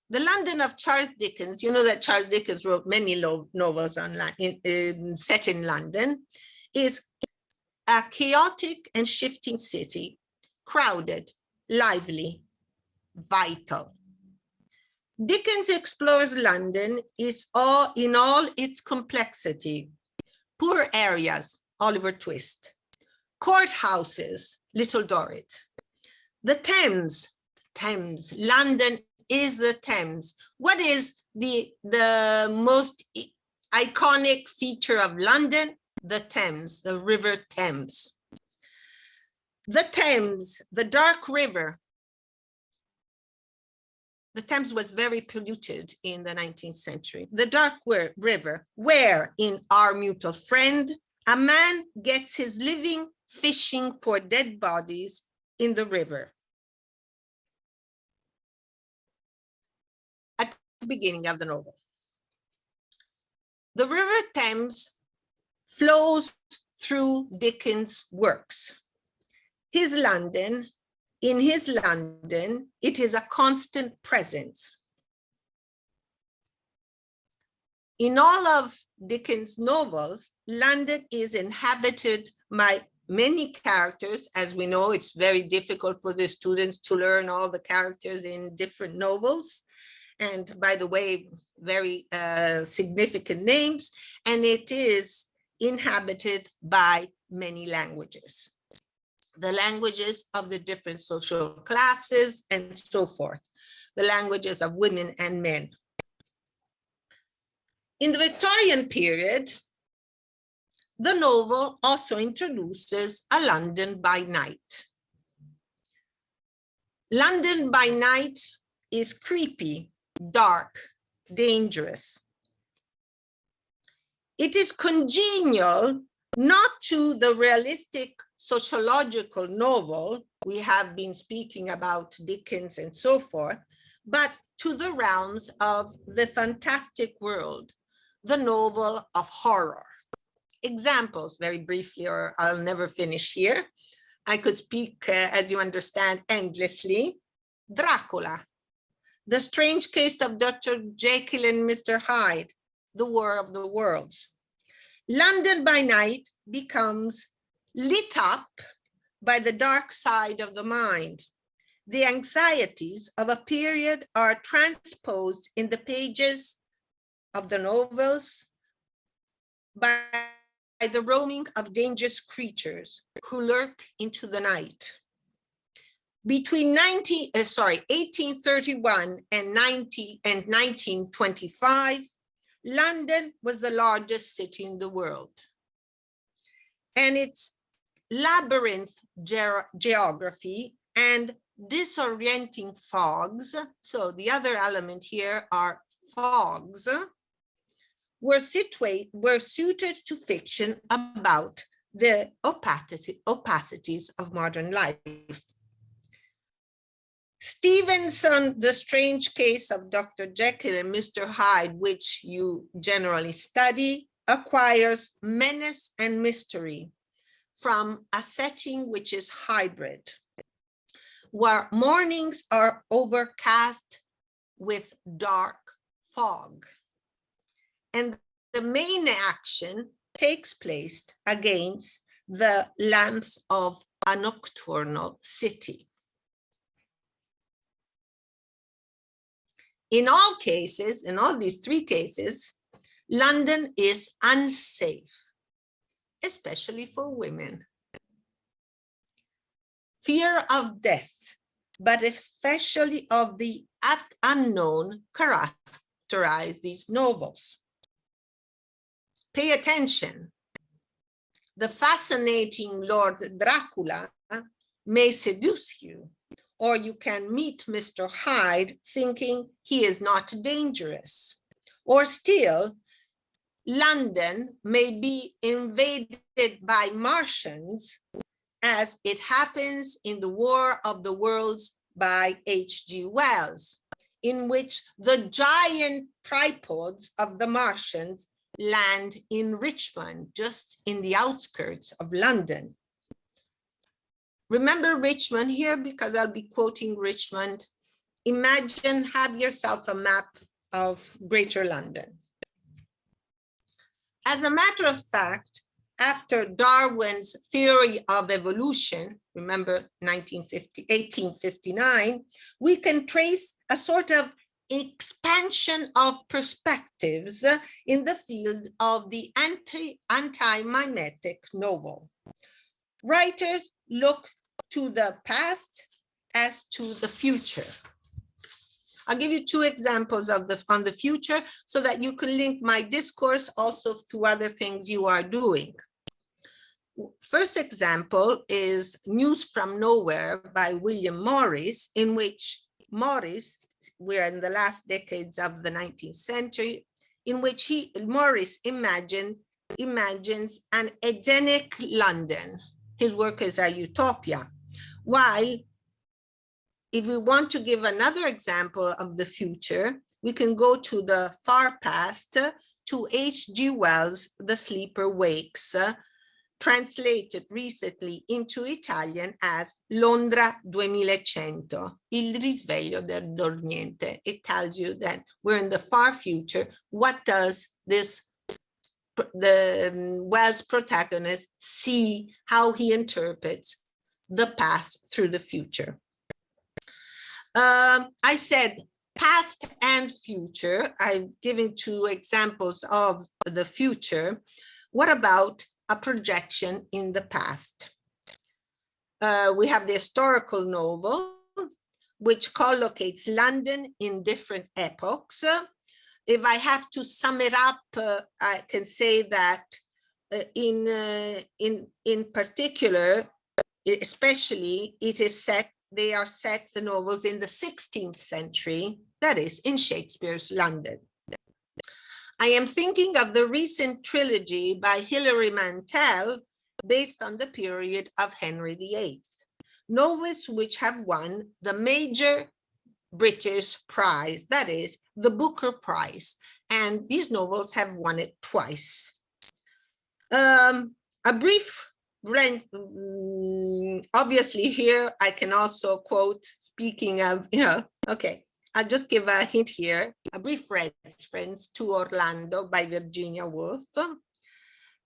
The London of Charles Dickens, you know that Charles Dickens wrote many novels set in London, is a chaotic and shifting city, crowded, lively, vital. Dickens explores London in all its complexity. Poor areas, Oliver Twist. Courthouses, Little Dorrit. The Thames, London is the Thames. What is the most iconic feature of London? The Thames, the River Thames. The Thames, the dark river. The Thames was very polluted in the 19th century. The dark river, where in Our Mutual Friend, a man gets his living fishing for dead bodies in the river. At the beginning of the novel. The River Thames flows through Dickens' works. His London, in his London, it is a constant presence. In all of Dickens' novels, London is inhabited by many characters. As we know, it's very difficult for the students to learn all the characters in different novels. And by the way, very significant names. And it is inhabited by many languages. The languages of the different social classes and so forth. The languages of women and men. In the Victorian period, the novel also introduces a London by night. London by night is creepy, dark, dangerous. It is congenial not to the realistic sociological novel, we have been speaking about Dickens and so forth, but to the realms of the fantastic world, the novel of horror. Examples, very briefly, or I'll never finish here. I could speak, as you understand, endlessly. Dracula, The Strange Case of Dr. Jekyll and Mr. Hyde, The War of the Worlds. London by night becomes lit up by the dark side of the mind. The anxieties of a period are transposed in the pages of the novels by the roaming of dangerous creatures who lurk into the night. Between 1831 and 1925, London was the largest city in the world. And its labyrinth geography and disorienting fogs, so the other element here are fogs, were suited to fiction about the opacities of modern life. Stevenson, The Strange Case of Dr. Jekyll and Mr. Hyde, which you generally study, acquires menace and mystery from a setting which is hybrid, where mornings are overcast with dark fog. And the main action takes place against the lamps of a nocturnal city. In all cases, in all these three cases, London is unsafe, especially for women. Fear of death, but especially of the unknown, characterize these novels. Pay attention. The fascinating Lord Dracula may seduce you, or you can meet Mr. Hyde thinking he is not dangerous. Or still, London may be invaded by Martians, as it happens in The War of the Worlds by H.G. Wells, in which the giant tripods of the Martians land in Richmond, just in the outskirts of London. Remember Richmond here, because I'll be quoting Richmond. Imagine, have yourself a map of Greater London. As a matter of fact, after Darwin's theory of evolution, remember 1859, we can trace a sort of expansion of perspectives in the field of the anti-mimetic novel. Writers look to the past as to the future. I'll give you two examples of on the future so that you can link my discourse also to other things you are doing. First example is News from Nowhere by William Morris, in which we're in the last decades of the 19th century, in which Morris imagines an Edenic London. His work is a utopia. While if we want to give another example of the future, we can go to the far past to H.G. Wells' The Sleeper Wakes, translated recently into Italian as Londra 2100, Il risveglio del dormiente. It tells you that we're in the far future. What does the Wells protagonist see, how he interprets the past through the future? I said past and future. I've given two examples of the future. What about a projection in the past? We have the historical novel, which collocates London in different epochs. If I have to sum it up, I can say that in particular, especially, they are set, the novels, in the 16th century, that is, in Shakespeare's London. I am thinking of the recent trilogy by Hilary Mantel, based on the period of Henry VIII, novels which have won the major British prize, that is, the Booker Prize, and these novels have won it twice. A brief obviously here I can also quote, speaking of, okay, I'll just give a hint here, A Brief Reference to Orlando by Virginia Woolf.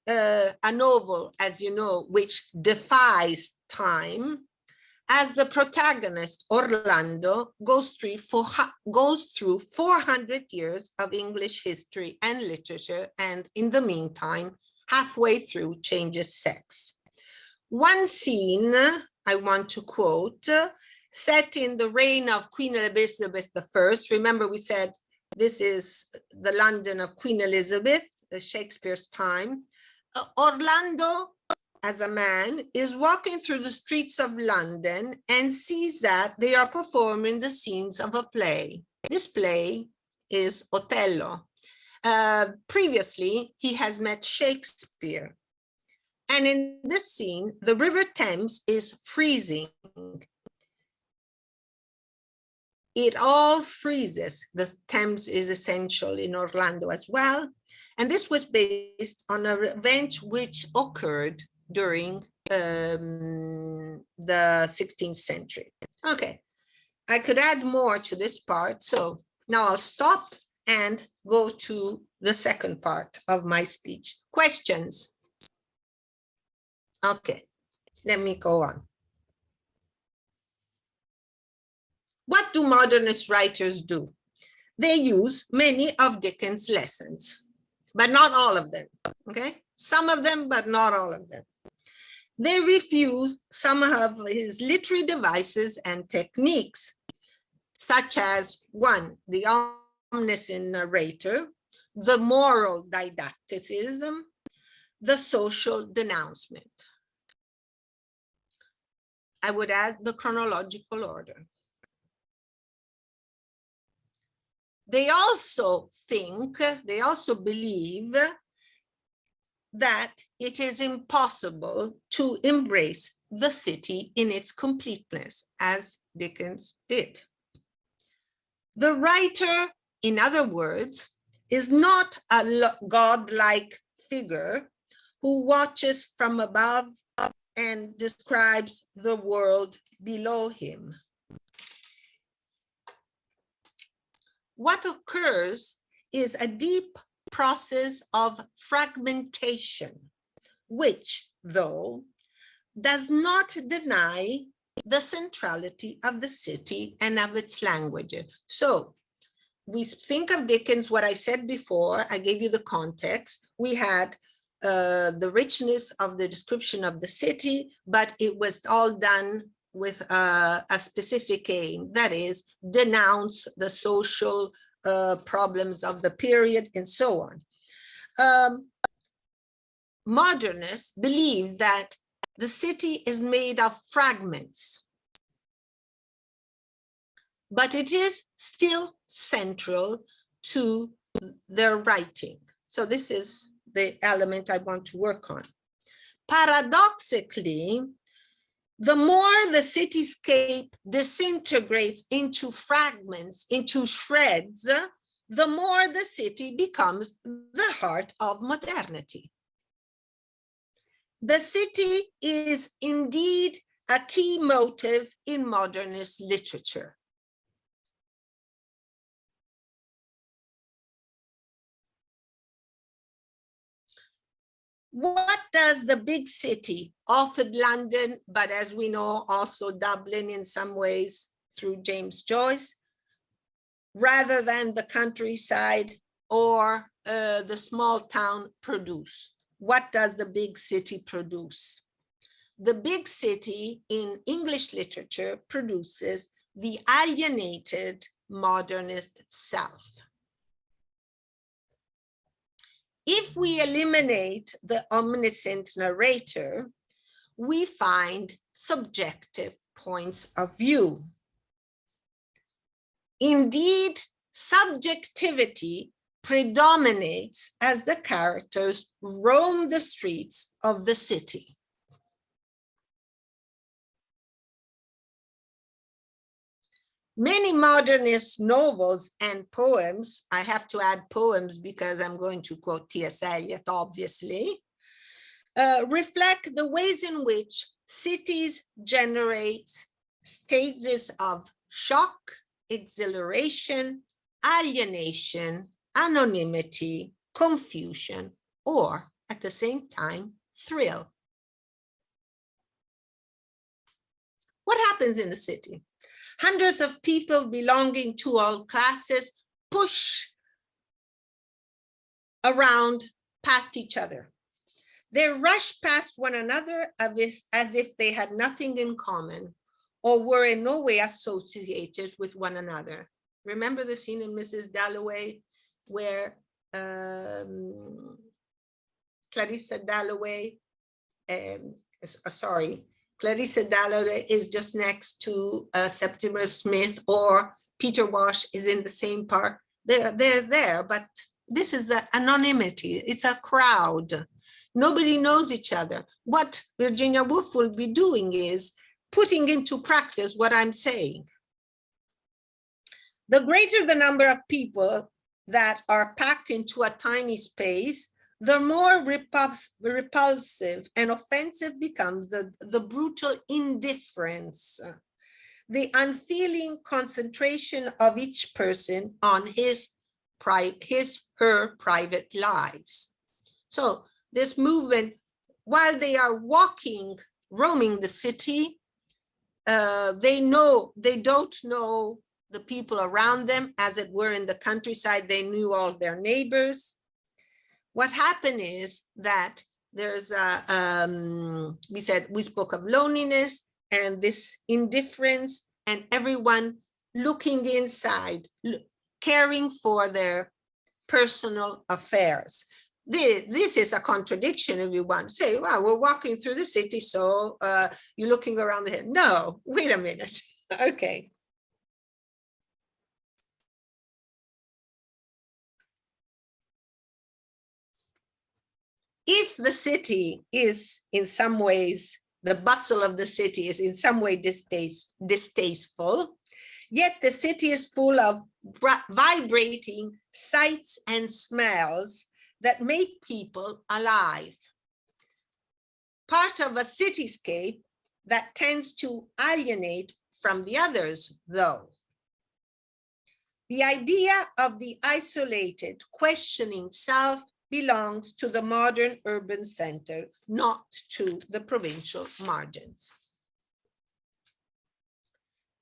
A novel, as you know, which defies time, as the protagonist, Orlando, goes through 400 years of English history and literature, and in the meantime, halfway through, changes sex. One scene I want to quote, set in the reign of Queen Elizabeth I. Remember, we said this is the London of Queen Elizabeth, Shakespeare's time. Orlando, as a man, is walking through the streets of London and sees that they are performing the scenes of a play. This play is Othello. Previously, he has met Shakespeare. And in this scene, the River Thames is freezing. It all freezes. The Thames is essential in Orlando as well. And this was based on an event which occurred during the 16th century. Okay, I could add more to this part. So now I'll stop and go to the second part of my speech. Questions? Okay, let me go on. What do modernist writers do? They use many of Dickens' lessons, but not all of them, okay? Some of them, but not all of them. They refuse some of his literary devices and techniques, such as one, the omniscient narrator, the moral didacticism, the social denouncement. I would add the chronological order. They also think, they also believe that it is impossible to embrace the city in its completeness, as Dickens did. The writer, in other words, is not a godlike figure who watches from above and describes the world below him. What occurs is a deep process of fragmentation, which, though, does not deny the centrality of the city and of its language. So we think of Dickens, what I said before, I gave you the context. We had the richness of the description of the city, but it was all done with a specific aim, that is, denounce the social problems of the period and so on. Modernists believe that the city is made of fragments, but it is still central to their writing. So this is the element I want to work on. Paradoxically, the more the cityscape disintegrates into fragments, into shreds, the more the city becomes the heart of modernity. The city is indeed a key motive in modernist literature. What does the big city, often London, but as we know, also Dublin in some ways through James Joyce, rather than the countryside or the small town produce? What does the big city produce? The big city in English literature produces the alienated modernist self. If we eliminate the omniscient narrator, we find subjective points of view. Indeed, subjectivity predominates as the characters roam the streets of the city. Many modernist novels and poems, I have to add poems because I'm going to quote T.S. Eliot, obviously, reflect the ways in which cities generate stages of shock, exhilaration, alienation, anonymity, confusion, or at the same time, thrill. What happens in the city? Hundreds of people belonging to all classes push around past each other. They rush past one another as if they had nothing in common or were in no way associated with one another. Remember the scene in Mrs. Dalloway where Clarissa Dalloway is just next to Septimus Smith, or Peter Wash is in the same park. They're there, but this is the anonymity. It's a crowd. Nobody knows each other. What Virginia Woolf will be doing is putting into practice what I'm saying. The greater the number of people that are packed into a tiny space, the more repulsive and offensive becomes the brutal indifference, the unfeeling concentration of each person on her private lives. So this movement, while they are roaming the city, they don't know the people around them, as it were in the countryside. They knew all their neighbors. What happened is that there's we spoke of loneliness and this indifference, and everyone looking inside, caring for their personal affairs. This is a contradiction if you want to say, well, we're walking through the city, so you're looking around the head. No, wait a minute. Okay. If the city is in some ways, the bustle of the city is in some way distasteful, yet the city is full of vibrating sights and smells that make people alive. Part of a cityscape that tends to alienate from the others, though. The idea of the isolated, questioning self belongs to the modern urban center, not to the provincial margins.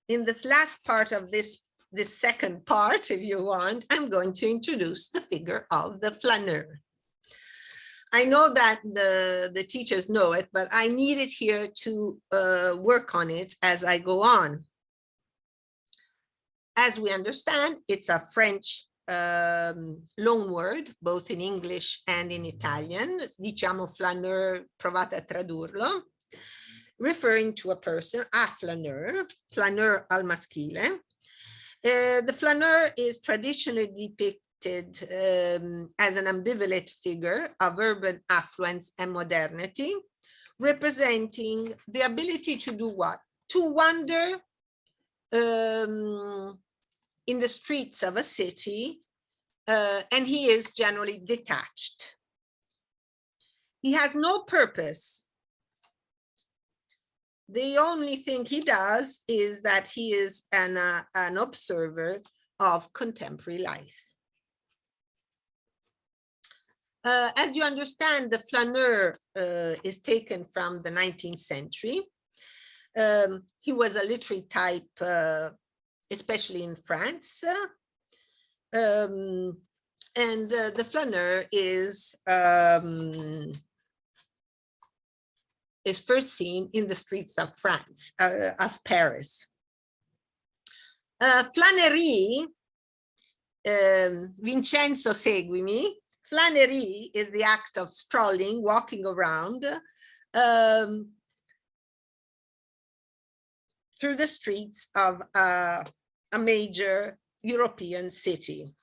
In this last part of this second part, if you want, I'm going to introduce the figure of the flaneur. I know that the teachers know it, but I need it here to work on it as I go on. As we understand, it's a French loan word, both in English and in Italian. Diciamo flaneur, provate a tradurlo, referring to a person, a flaneur al maschile. The flaneur is traditionally depicted as an ambivalent figure of urban affluence and modernity, representing the ability to do what? To wander in the streets of a city, and he is generally detached. He has no purpose. The only thing he does is that he is an observer of contemporary life. As you understand, the flaneur is taken from the 19th century. He was a literary type, especially in France. And the flaneur is first seen in the streets of France, of Paris. Flânerie, Vincenzo, seguimi. Flânerie is the act of strolling, walking around through the streets of a major European city.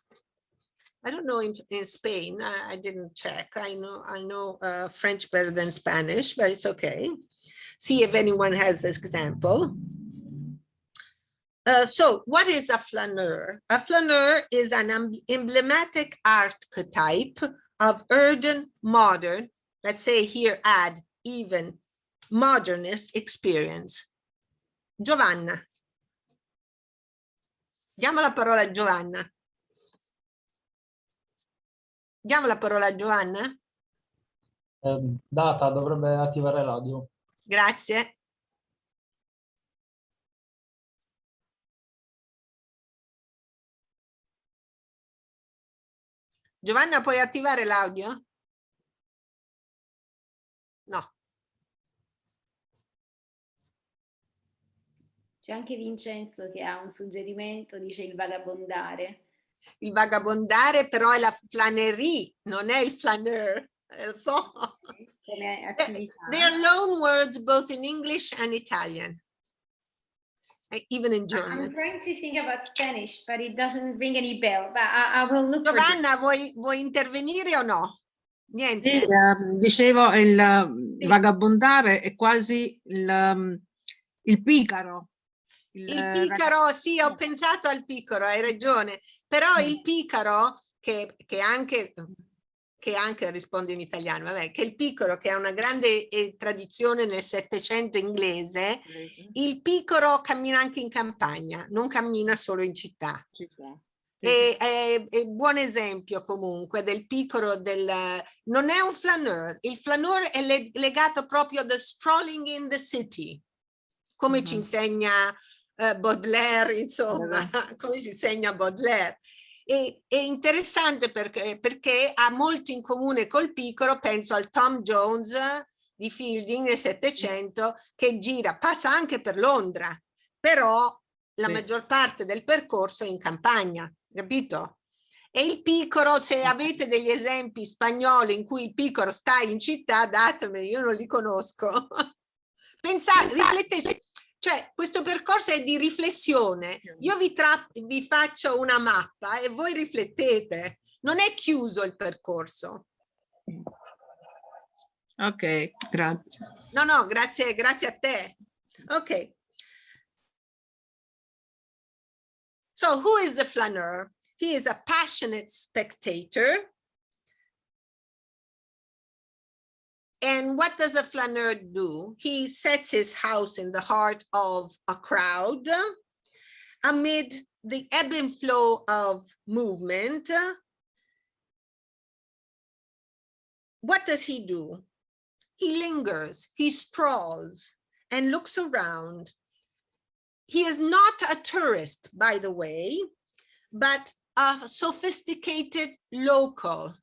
I don't know in Spain, I didn't check. I know French better than Spanish, but it's okay. See if anyone has this example. So what is a flaneur? A flaneur is an emblematic archetype of urban, modern, let's say here add even modernist experience. Giovanna. Diamo la parola a Giovanna. Diamo la parola a Giovanna. Data dovrebbe attivare l'audio. Grazie. Giovanna, puoi attivare l'audio? No. C'è anche Vincenzo che ha un suggerimento, dice il vagabondare. Il vagabondare però è la flânerie, non è il flaneur. So. Come attività. They are loan words both in English and Italian. Even in German. I'm trying to think about Spanish, but it doesn't ring any bell. But I will look for Giovanna, vuoi intervenire o no? Niente. Sì, dicevo, il vagabondare è quasi il picaro. Il picaro, sì, ho pensato al picaro, hai ragione. Però il picaro, che anche risponde in italiano, vabbè, che il picaro, che ha una grande tradizione nel Settecento inglese, il picaro cammina anche in campagna, non cammina solo in città. È buon esempio comunque del picaro, non è un flaneur, il flaneur è legato proprio al strolling in the city, come ci insegna Baudelaire, insomma, come ci insegna Baudelaire. È interessante perché ha molto in comune col picaro. Penso al Tom Jones di Fielding nel Settecento, che passa anche per Londra, però la maggior parte del percorso è in campagna, capito? E il picaro, se avete degli esempi spagnoli in cui il picaro sta in città, datemeli, io non li conosco. Pensate, riflettete. Cioè, questo percorso è di riflessione. Io vi faccio una mappa e voi riflettete. Non è chiuso il percorso. Ok, grazie. No, grazie a te. Ok. So, who is the flaneur? He is a passionate spectator. And what does a flaneur do? He sets his house in the heart of a crowd amid the ebb and flow of movement. What does he do? He lingers, he strolls and looks around. He is not a tourist, by the way, but a sophisticated local,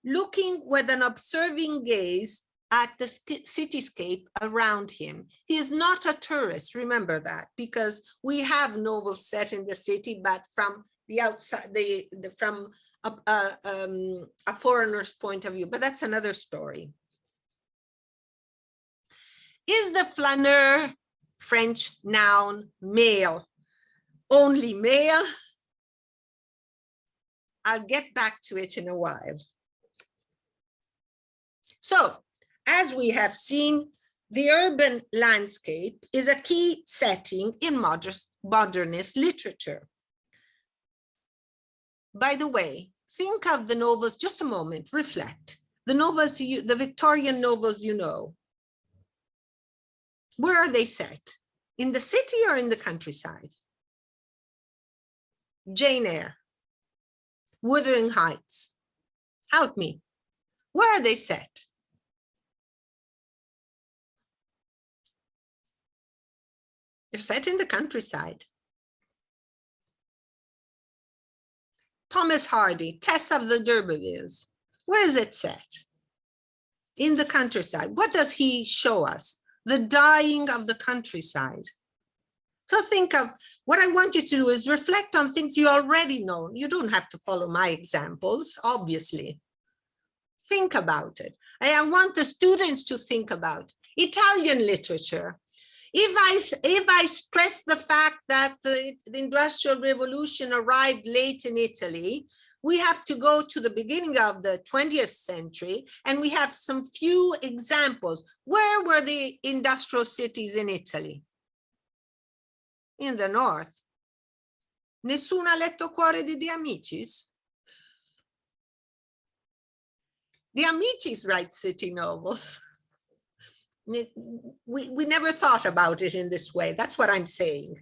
looking with an observing gaze at the cityscape around him. He is not a tourist, remember that, because we have novels set in the city, but from the outside, from a foreigner's point of view, but that's another story. Is the flaneur, French noun, male, only male? I'll get back to it in a while. So, as we have seen, the urban landscape is a key setting in modernist literature. By the way, think of the novels, just a moment, reflect. The novels, the Victorian novels, you know. Where are they set? In the city or in the countryside? Jane Eyre, Wuthering Heights. Help me. Where are they set? They're set in the countryside. Thomas Hardy, Tess of the D'Urbervilles. Where is it set? In the countryside. What does he show us? The dying of the countryside. So think of, what I want you to do is reflect on things you already know. You don't have to follow my examples, obviously. Think about it. I want the students to think about Italian literature. If I stress the fact that the Industrial Revolution arrived late in Italy, we have to go to the beginning of the 20th century, and we have some few examples. Where were the industrial cities in Italy? In the north. Nessuno ha letto Cuore di De Amicis? The Amicis write city novels. We never thought about it in this way. That's what I'm saying.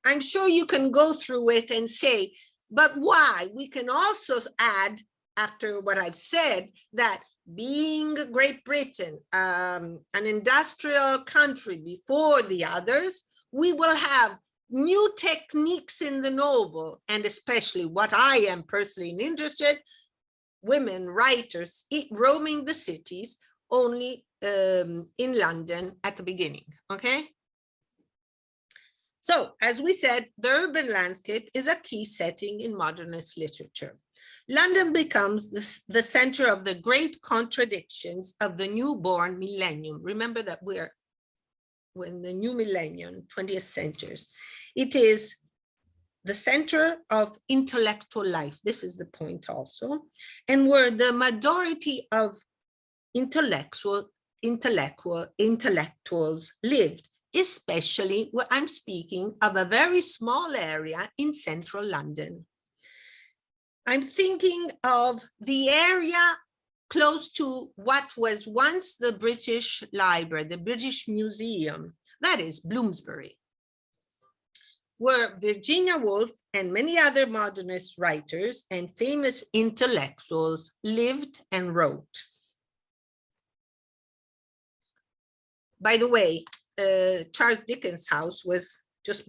I'm sure you can go through it and say, but why? We can also add, after what I've said, that being Great Britain, an industrial country before the others, we will have new techniques in the novel, and especially what I am personally interested, women writers roaming the cities, only in London at the beginning, okay? So, as we said, the urban landscape is a key setting in modernist literature. London becomes the center of the great contradictions of the newborn millennium. Remember that we're in the new millennium, 20th centuries. It is the center of intellectual life. This is the point also. And where the majority of intellectuals lived, especially when I'm speaking of a very small area in central London. I'm thinking of the area close to what was once the British Library, the British Museum, that is Bloomsbury, where Virginia Woolf and many other modernist writers and famous intellectuals lived and wrote. By the way, Charles Dickens' house was just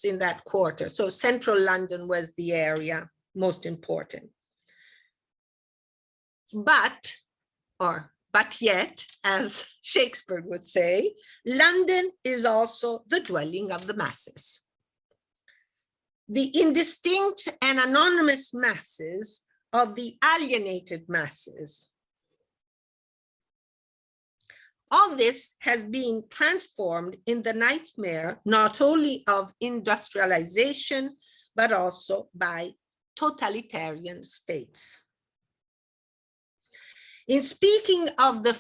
in that quarter. So central London was the area most important. But yet, as Shakespeare would say, London is also the dwelling of the masses. The indistinct and anonymous masses of the alienated masses. All this has been transformed in the nightmare, not only of industrialization, but also by totalitarian states. In speaking of the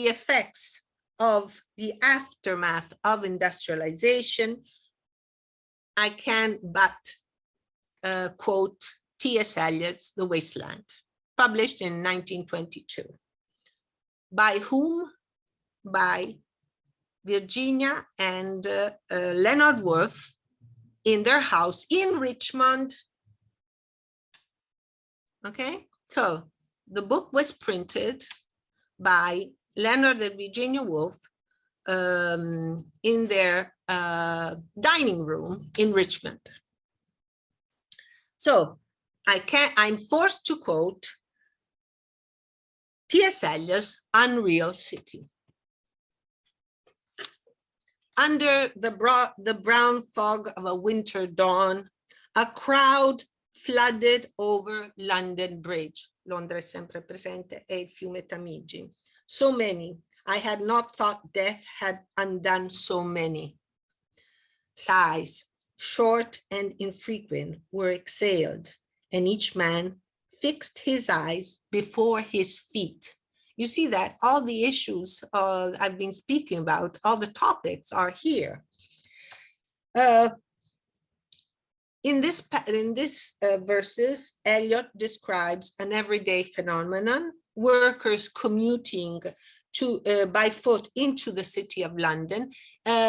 effects of the aftermath of industrialization, I can but quote T.S. Eliot's The Wasteland, published in 1922. By whom? By Virginia and Leonard Woolf in their house in Richmond. Okay, so the book was printed by Leonard and Virginia Woolf in their dining room in Richmond. So I'm forced to quote T.S. Eliot's Unreal City. Under the brown fog of a winter dawn, a crowd flooded over London Bridge. Londra è sempre presente, e il fiume Tamigi. So many. I had not thought death had undone so many. Sighs, short and infrequent, were exhaled, and each man fixed his eyes before his feet. You see that all the issues I've been speaking about, all the topics are here. In this verses, Eliot describes an everyday phenomenon, workers commuting by foot into the city of London.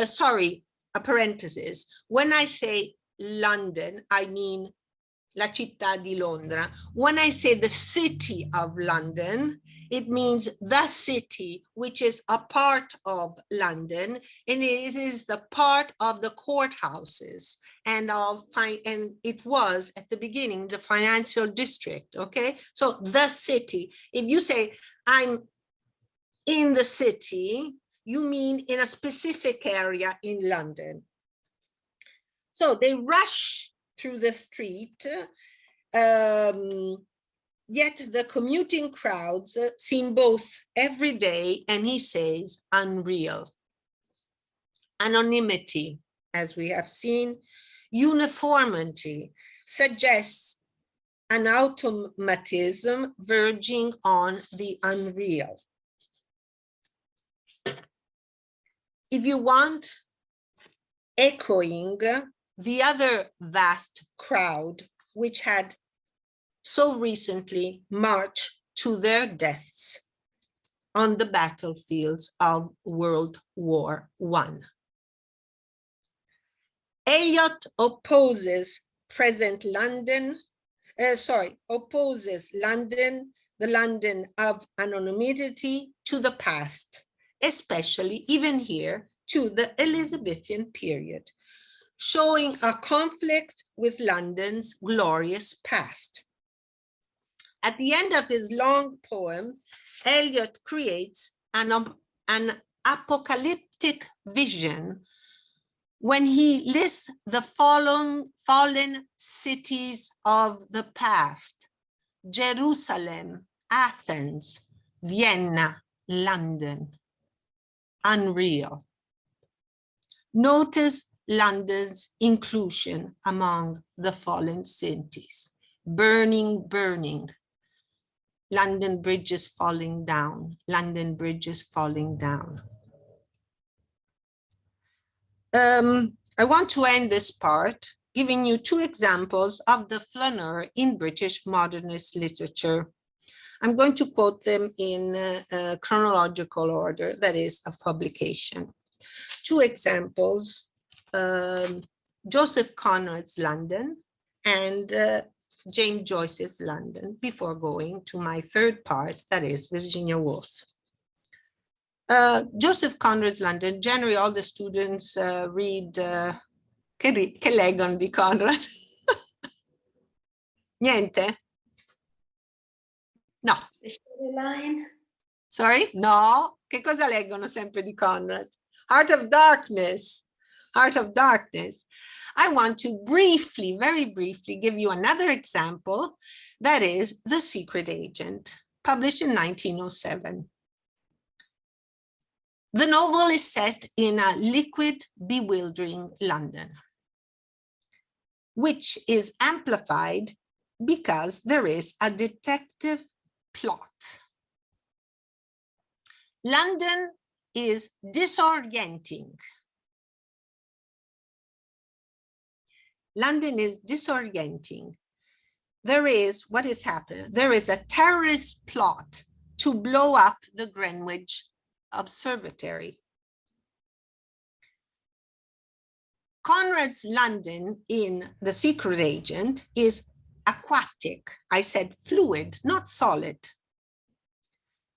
Sorry, a parenthesis. When I say London, I mean la città di Londra. When I say the city of London, it means the city, which is a part of London, and it is the part of the courthouses and it was at the beginning the financial district. Okay, so the city. If you say I'm in the city, you mean in a specific area in London. So they rush through the street, yet the commuting crowds seem both everyday and, he says, unreal. Anonymity, as we have seen, uniformity suggests an automatism verging on the unreal. If you want, echoing the other vast crowd which had so recently marched to their deaths on the battlefields of World War I. Eliot opposes the London of anonymity to the past, especially even here to the Elizabethan period, showing a conflict with London's glorious past. At the end of his long poem, Eliot creates an apocalyptic vision when he lists the fallen cities of the past: Jerusalem, Athens, Vienna, London. Unreal. Notice London's inclusion among the fallen cities. Burning, burning. London bridges falling down. London bridges falling down. I want to end this part giving you two examples of the flaneur in British modernist literature. I'm going to quote them in chronological order, that is, of publication. Two examples, Joseph Conrad's London and James Joyce's London, before going to my third part, that is Virginia Woolf. Joseph Conrad's London, generally all the students read, che leggono di Conrad? Niente? No. The storyline. Sorry? No. Che cosa leggono sempre di Conrad? Heart of Darkness. Heart of Darkness. I want to briefly, very briefly, give you another example, that is The Secret Agent, published in 1907. The novel is set in a liquid, bewildering London, which is amplified because there is a detective plot. London is disorienting. London is disorienting. There is, what is happening? There is a terrorist plot to blow up the Greenwich Observatory. Conrad's London in The Secret Agent is aquatic. I said fluid, not solid.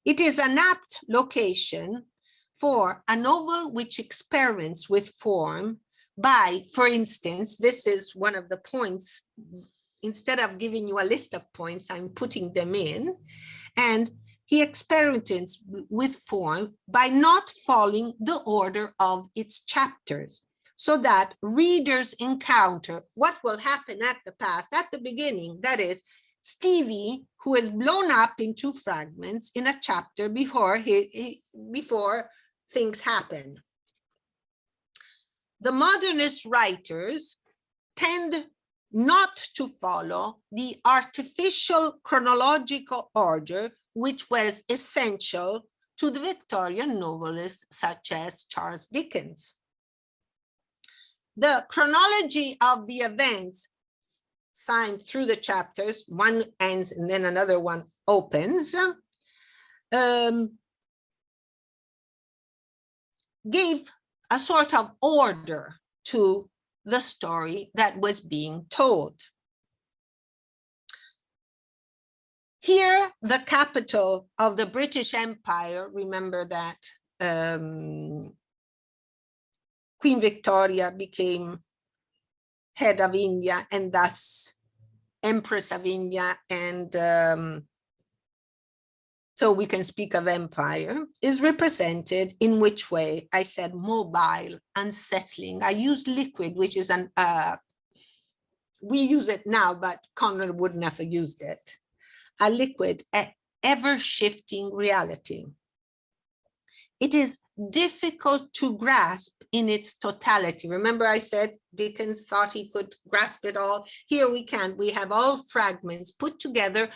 It is an apt location for a novel which experiments with form by, for instance, this is one of the points, instead of giving you a list of points, I'm putting them in, and he experiments with form by not following the order of its chapters, so that readers encounter what will happen at the past, at the beginning, that is, Stevie, who is blown up into fragments in a chapter before things happen. The modernist writers tend not to follow the artificial chronological order which was essential to the Victorian novelists such as Charles Dickens. The chronology of the events signed through the chapters, one ends and then another one opens, gave a sort of order to the story that was being told. Here, the capital of the British Empire, remember that Queen Victoria became head of India and thus Empress of India, and so we can speak of empire, is represented in which way? I said mobile, unsettling. I used liquid, which is an, we use it now, but Conrad would never used it. A liquid, ever-shifting reality. It is difficult to grasp in its totality. Remember I said Dickens thought he could grasp it all. Here we can. We have all fragments put together,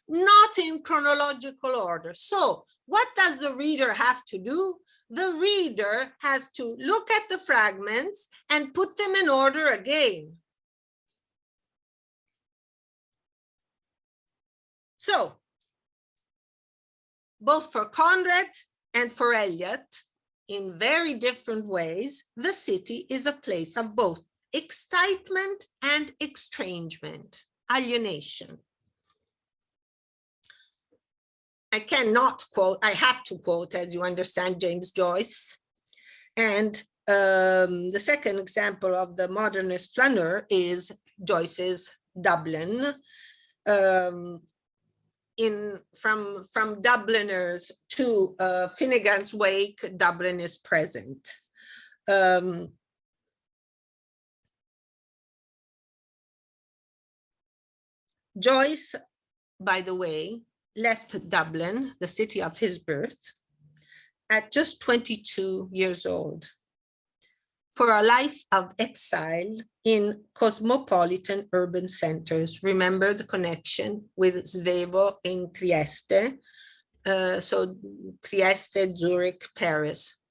not in chronological order. So what does the reader have to do? The reader has to look at the fragments and put them in order again. So, both for Conrad and for Eliot, in very different ways, the city is a place of both excitement and estrangement, alienation. I cannot quote, I have to quote, as you understand, James Joyce. And the second example of the modernist flaneur is Joyce's Dublin. From Dubliners to Finnegan's Wake, Dublin is present. Joyce, by the way, left Dublin, the city of his birth, at just 22 years old, for a life of exile in cosmopolitan urban centers. Remember the connection with Svevo in Trieste, so Trieste, Zurich, Paris.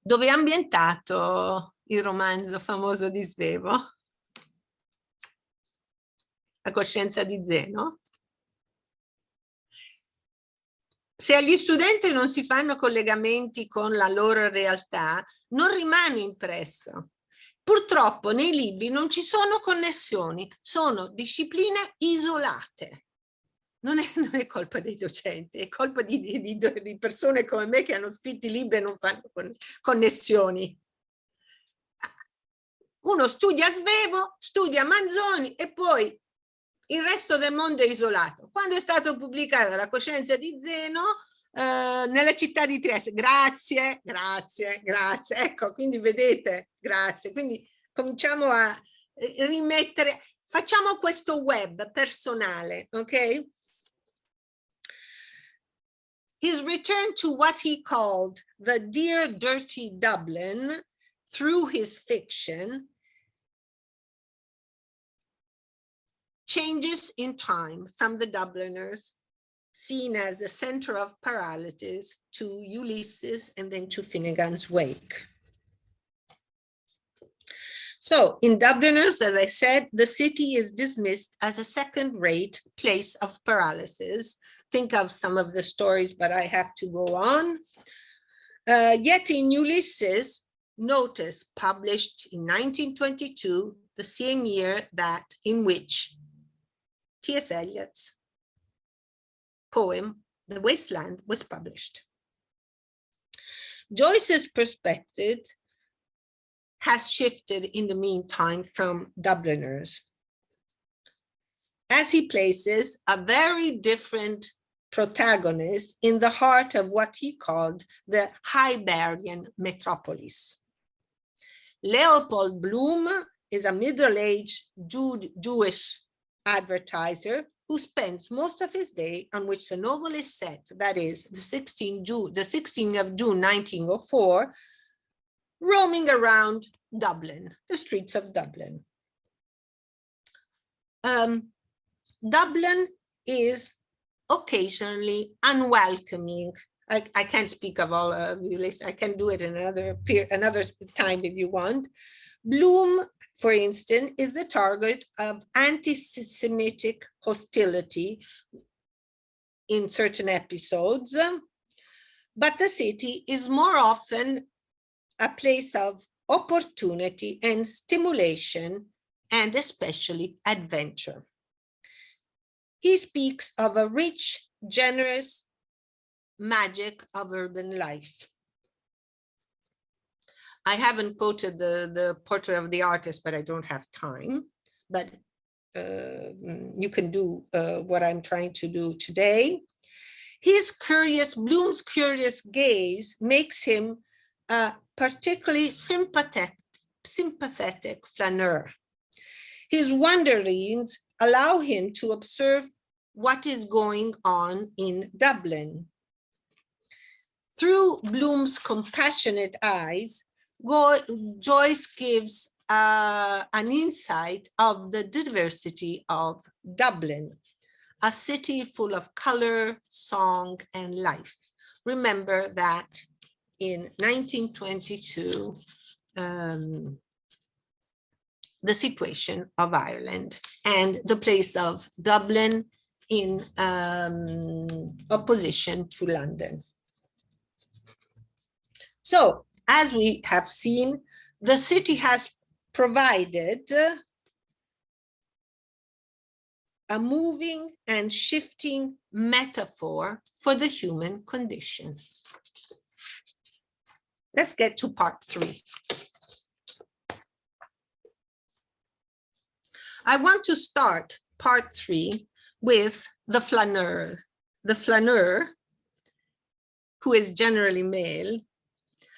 Dove è ambientato il romanzo famoso di Svevo? La coscienza di Zeno? Se agli studenti non si fanno collegamenti con la loro realtà, non rimane impresso. Purtroppo nei libri non ci sono connessioni, sono discipline isolate. Non è colpa dei docenti, è colpa di persone come me che hanno scritto i libri e non fanno connessioni. Uno studia Svevo, studia Manzoni e poi il resto del mondo è isolato. Quando è stato pubblicato La coscienza di Zeno nella città di Trieste, grazie, ecco, quindi vedete, grazie. Quindi cominciamo a rimettere, facciamo questo web personale, ok? His return to what he called the dear dirty Dublin through his fiction changes in time from the Dubliners, seen as the center of paralysis, to Ulysses and then to Finnegan's Wake. So in Dubliners, as I said, the city is dismissed as a second-rate place of paralysis. Think of some of the stories, but I have to go on. Yet in Ulysses, notice, published in 1922, the same year that in which T.S. Eliot's poem, The Wasteland, was published. Joyce's perspective has shifted in the meantime from Dubliners, as he places a very different protagonist in the heart of what he called the Hibernian metropolis. Leopold Bloom is a middle-aged Jewish advertiser who spends most of his day on which the novel is set, that is the 16th of June 1904, roaming around Dublin, the streets of Dublin. Dublin is occasionally unwelcoming. I can't speak of all of you, I can do it another time if you want. Bloom, for instance, is the target of anti-Semitic hostility in certain episodes, but the city is more often a place of opportunity and stimulation, and especially adventure. He speaks of a rich, generous magic of urban life. I haven't quoted the portrait of the artist, but I don't have time. But you can do what I'm trying to do today. Bloom's curious gaze makes him a particularly sympathetic flaneur. His wanderings allow him to observe what is going on in Dublin. Through Bloom's compassionate eyes, Joyce gives an insight of the diversity of Dublin, a city full of color, song, and life. Remember that in 1922, the situation of Ireland and the place of Dublin in opposition to London. So, as we have seen, the city has provided a moving and shifting metaphor for the human condition. Let's get to part 3. I want to start part 3 with the flaneur. The flaneur, who is generally male,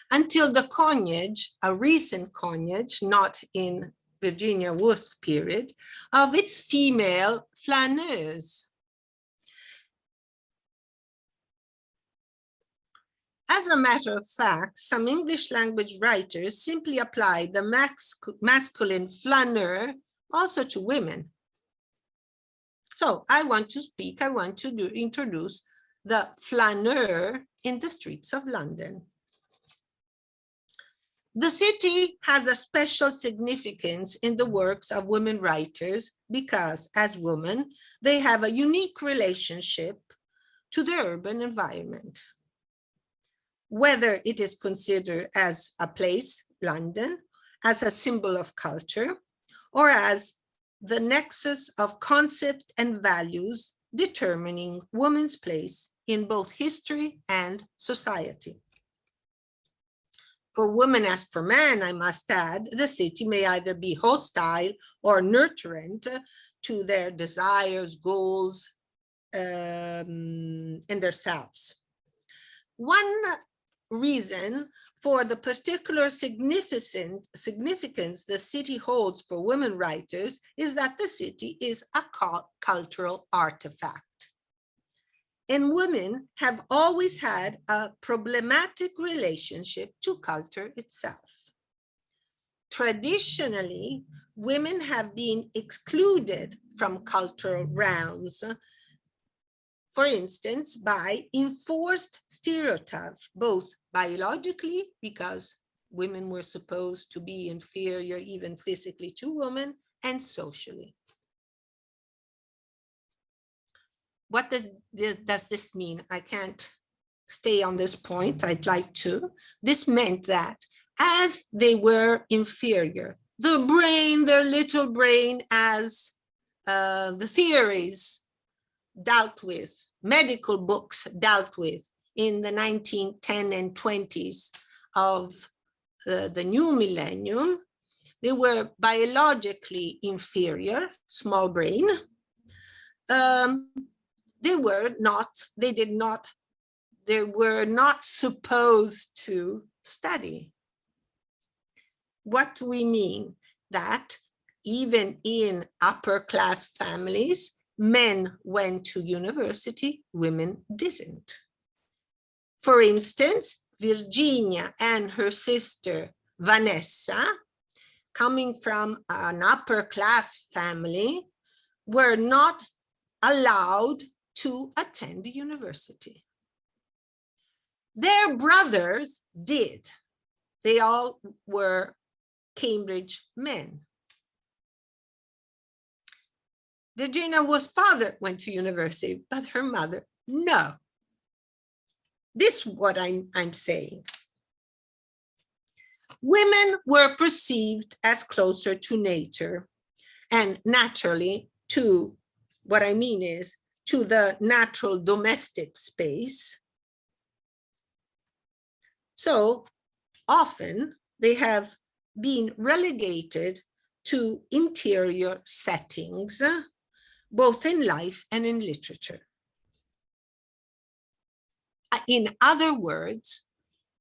until the coinage, a recent coinage, not in Virginia Woolf period, of its female flaneuse. As a matter of fact, some English language writers simply apply the masculine flaneur also to women. So I want to introduce the flaneur in the streets of London. The city has a special significance in the works of women writers because, as women, they have a unique relationship to the urban environment. Whether it is considered as a place, London, as a symbol of culture, or as the nexus of concept and values determining women's place in both history and society. For women as for men, I must add, the city may either be hostile or nurturing to their desires, goals, and themselves. One reason for the particular significance the city holds for women writers is that the city is a cultural artifact. And women have always had a problematic relationship to culture itself. Traditionally, women have been excluded from cultural realms, for instance, by enforced stereotypes, both biologically, because women were supposed to be inferior even physically to women, and socially. What does this mean? I can't stay on this point, I'd like to. This meant that as they were inferior, the brain, their little brain, as the theories dealt with, medical books dealt with in the 1910s and 20s of the new millennium, they were biologically inferior, small brain. They were not supposed to study. What do we mean? That even in upper class families, men went to university, women didn't. For instance, Virginia and her sister Vanessa, coming from an upper class family, were not allowed to attend the university. Their brothers did. They all were Cambridge men. Virginia Woolf's father went to university, but her mother, no. This is what I'm saying. Women were perceived as closer to nature, and naturally to, what I mean is, to the natural domestic space. So often they have been relegated to interior settings, both in life and in literature. In other words,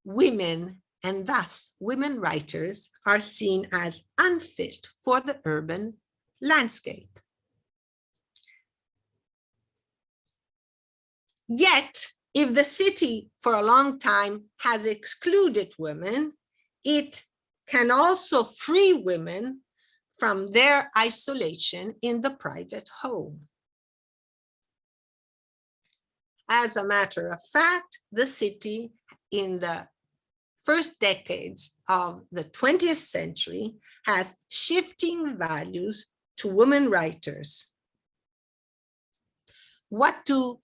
women, and thus women writers, are seen as unfit for the urban landscape. Yet, if the city for a long time has excluded women, it can also free women from their isolation in the private home. As a matter of fact, the city in the first decades of the 20th century has shifting values to women writers. What do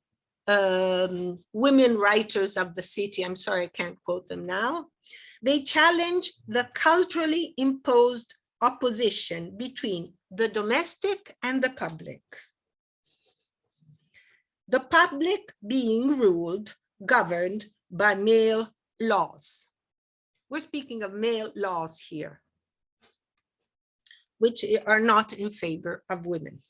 women writers of the city, I'm sorry, I can't quote them now, they challenge the culturally imposed opposition between the domestic and the public. The public being ruled, governed by male laws. We're speaking of male laws here, which are not in favor of women.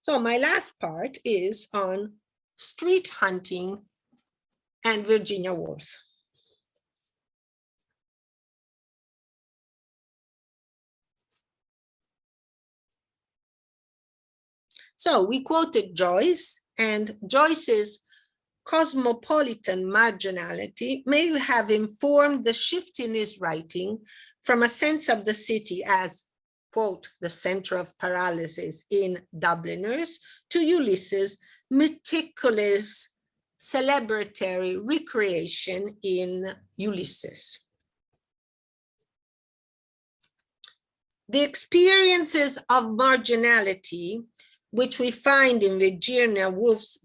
So my last part is on street hunting and Virginia Woolf. So we quoted Joyce, and Joyce's cosmopolitan marginality may have informed the shift in his writing from a sense of the city as, quote, the center of paralysis in Dubliners, to Ulysses' meticulous celebratory recreation in Ulysses. The experiences of marginality, which we find in Virginia Woolf's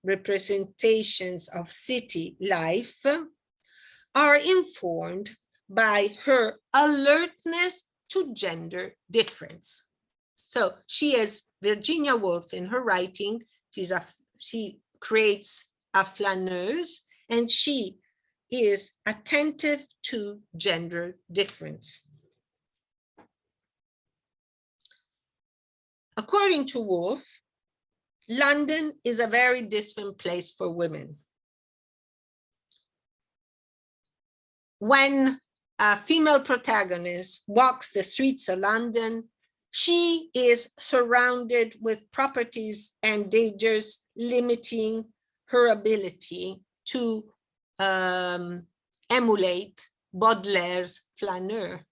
representations of city life, are informed by her alertness to gender difference. So she is Virginia Woolf in her writing. She creates a flaneuse, and she is attentive to gender difference. According to Woolf, London is a very different place for women. When a female protagonist walks the streets of London, she is surrounded with properties and dangers limiting her ability to emulate Baudelaire's flaneur.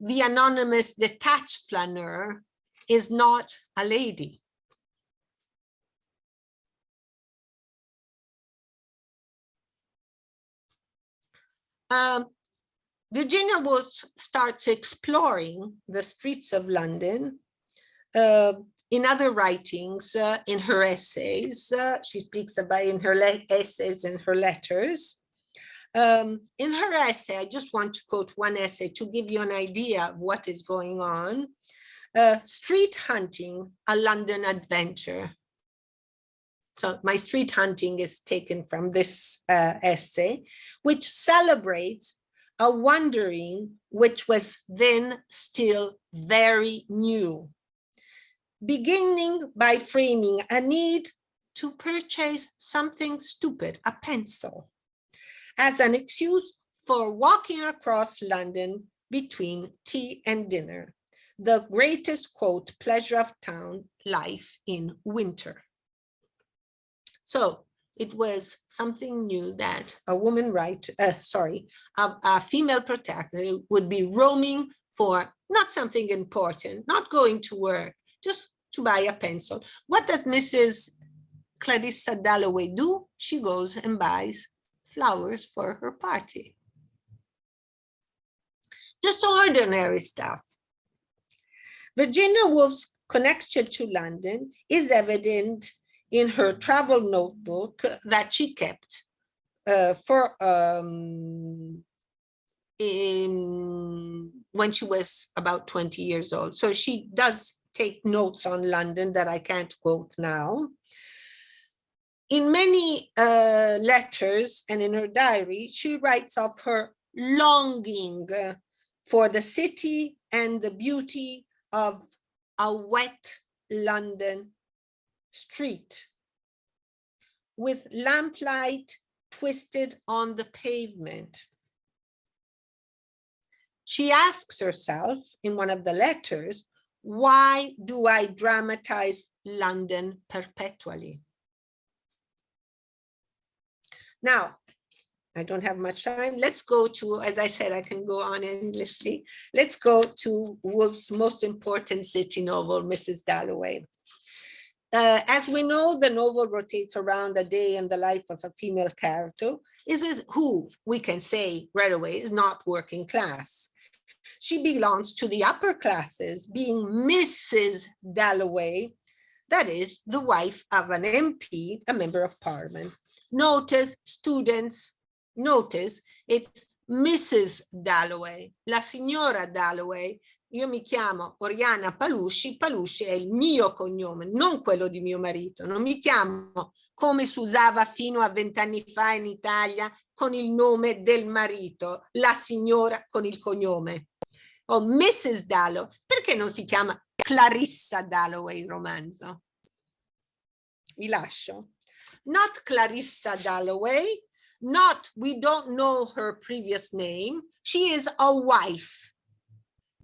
The anonymous detached flaneur is not a lady. Virginia Woolf starts exploring the streets of London in other writings, in her essays. She speaks about in her essays and her letters. In her essay, I just want to quote one essay to give you an idea of what is going on. Street Hunting, a London Adventure. So my street hunting is taken from this essay, which celebrates a wandering which was then still very new, beginning by framing a need to purchase something stupid, a pencil, as an excuse for walking across London between tea and dinner, the greatest, quote, pleasure of town life in winter. So it was something new that a woman a female protagonist would be roaming for not something important, not going to work, just to buy a pencil. What does Mrs. Clarissa Dalloway do? She goes and buys flowers for her party. Just ordinary stuff. Virginia Woolf's connection to London is evident in her travel notebook that she kept when she was about 20 years old. So she does take notes on London that I can't quote now. In many letters and in her diary, she writes of her longing for the city and the beauty of a wet London street with lamplight twisted on the pavement. She asks herself in one of the letters, why do I dramatize London perpetually? Now, I don't have much time. Let's go to, as I said, I can go on endlessly. Let's go to Woolf's most important city novel, Mrs. Dalloway. As we know, the novel rotates around a day in the life of a female character, is who we can say right away is not working class. She belongs to the upper classes, being Mrs. Dalloway, that is the wife of an MP, a member of parliament. Notice, students, notice it's Mrs. Dalloway, la signora Dalloway. Io mi chiamo Oriana Palusci, Palusci è il mio cognome, non quello di mio marito. Non mi chiamo come si usava fino a 20 anni fa in Italia con il nome del marito, la signora con il cognome. O Mrs. Dalloway, perché non si chiama Clarissa Dalloway in romanzo? Vi lascio. Not Clarissa Dalloway, not, we don't know her previous name. She is a wife.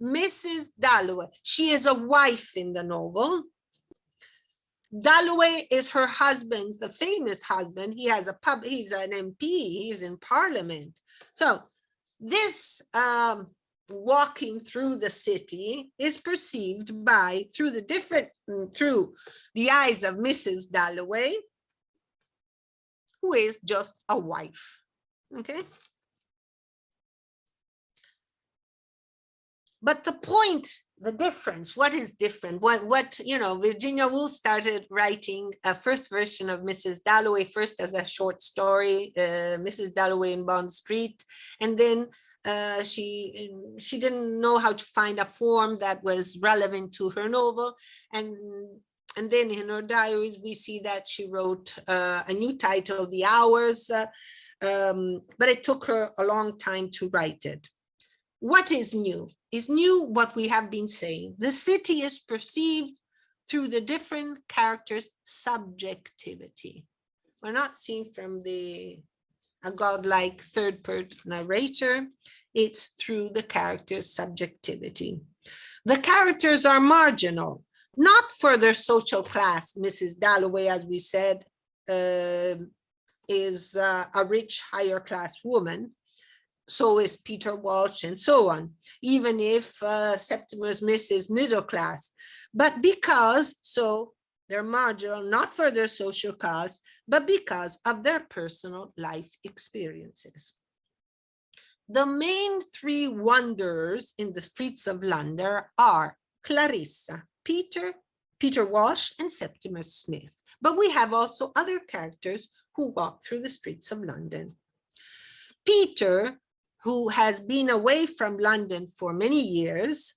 Mrs. Dalloway, she is a wife in the novel. Dalloway is her husband's, the famous husband. He has he's an MP, he's in parliament. So this walking through the city is perceived through the eyes of Mrs. Dalloway, who is just a wife, okay? But the point, the difference, what is different? What you know, Virginia Woolf started writing a first version of Mrs. Dalloway first as a short story, Mrs. Dalloway in Bond Street, and then she didn't know how to find a form that was relevant to her novel, and then in her diaries we see that she wrote a new title, The Hours, but it took her a long time to write it. What is new? Is new what we have been saying. The city is perceived through the different characters' subjectivity. We're not seen from a godlike third-person narrator. It's through the characters' subjectivity. The characters are marginal, not for their social class. Mrs. Dalloway, as we said, is a rich, higher class woman. So is Peter Walsh and so on, even if Septimus Smith is middle class. But because, so they're marginal, not for their social cause, but because of their personal life experiences. The main three wanderers in the streets of London are Clarissa, Peter Walsh, and Septimus Smith. But we have also other characters who walk through the streets of London. Peter, who has been away from London for many years.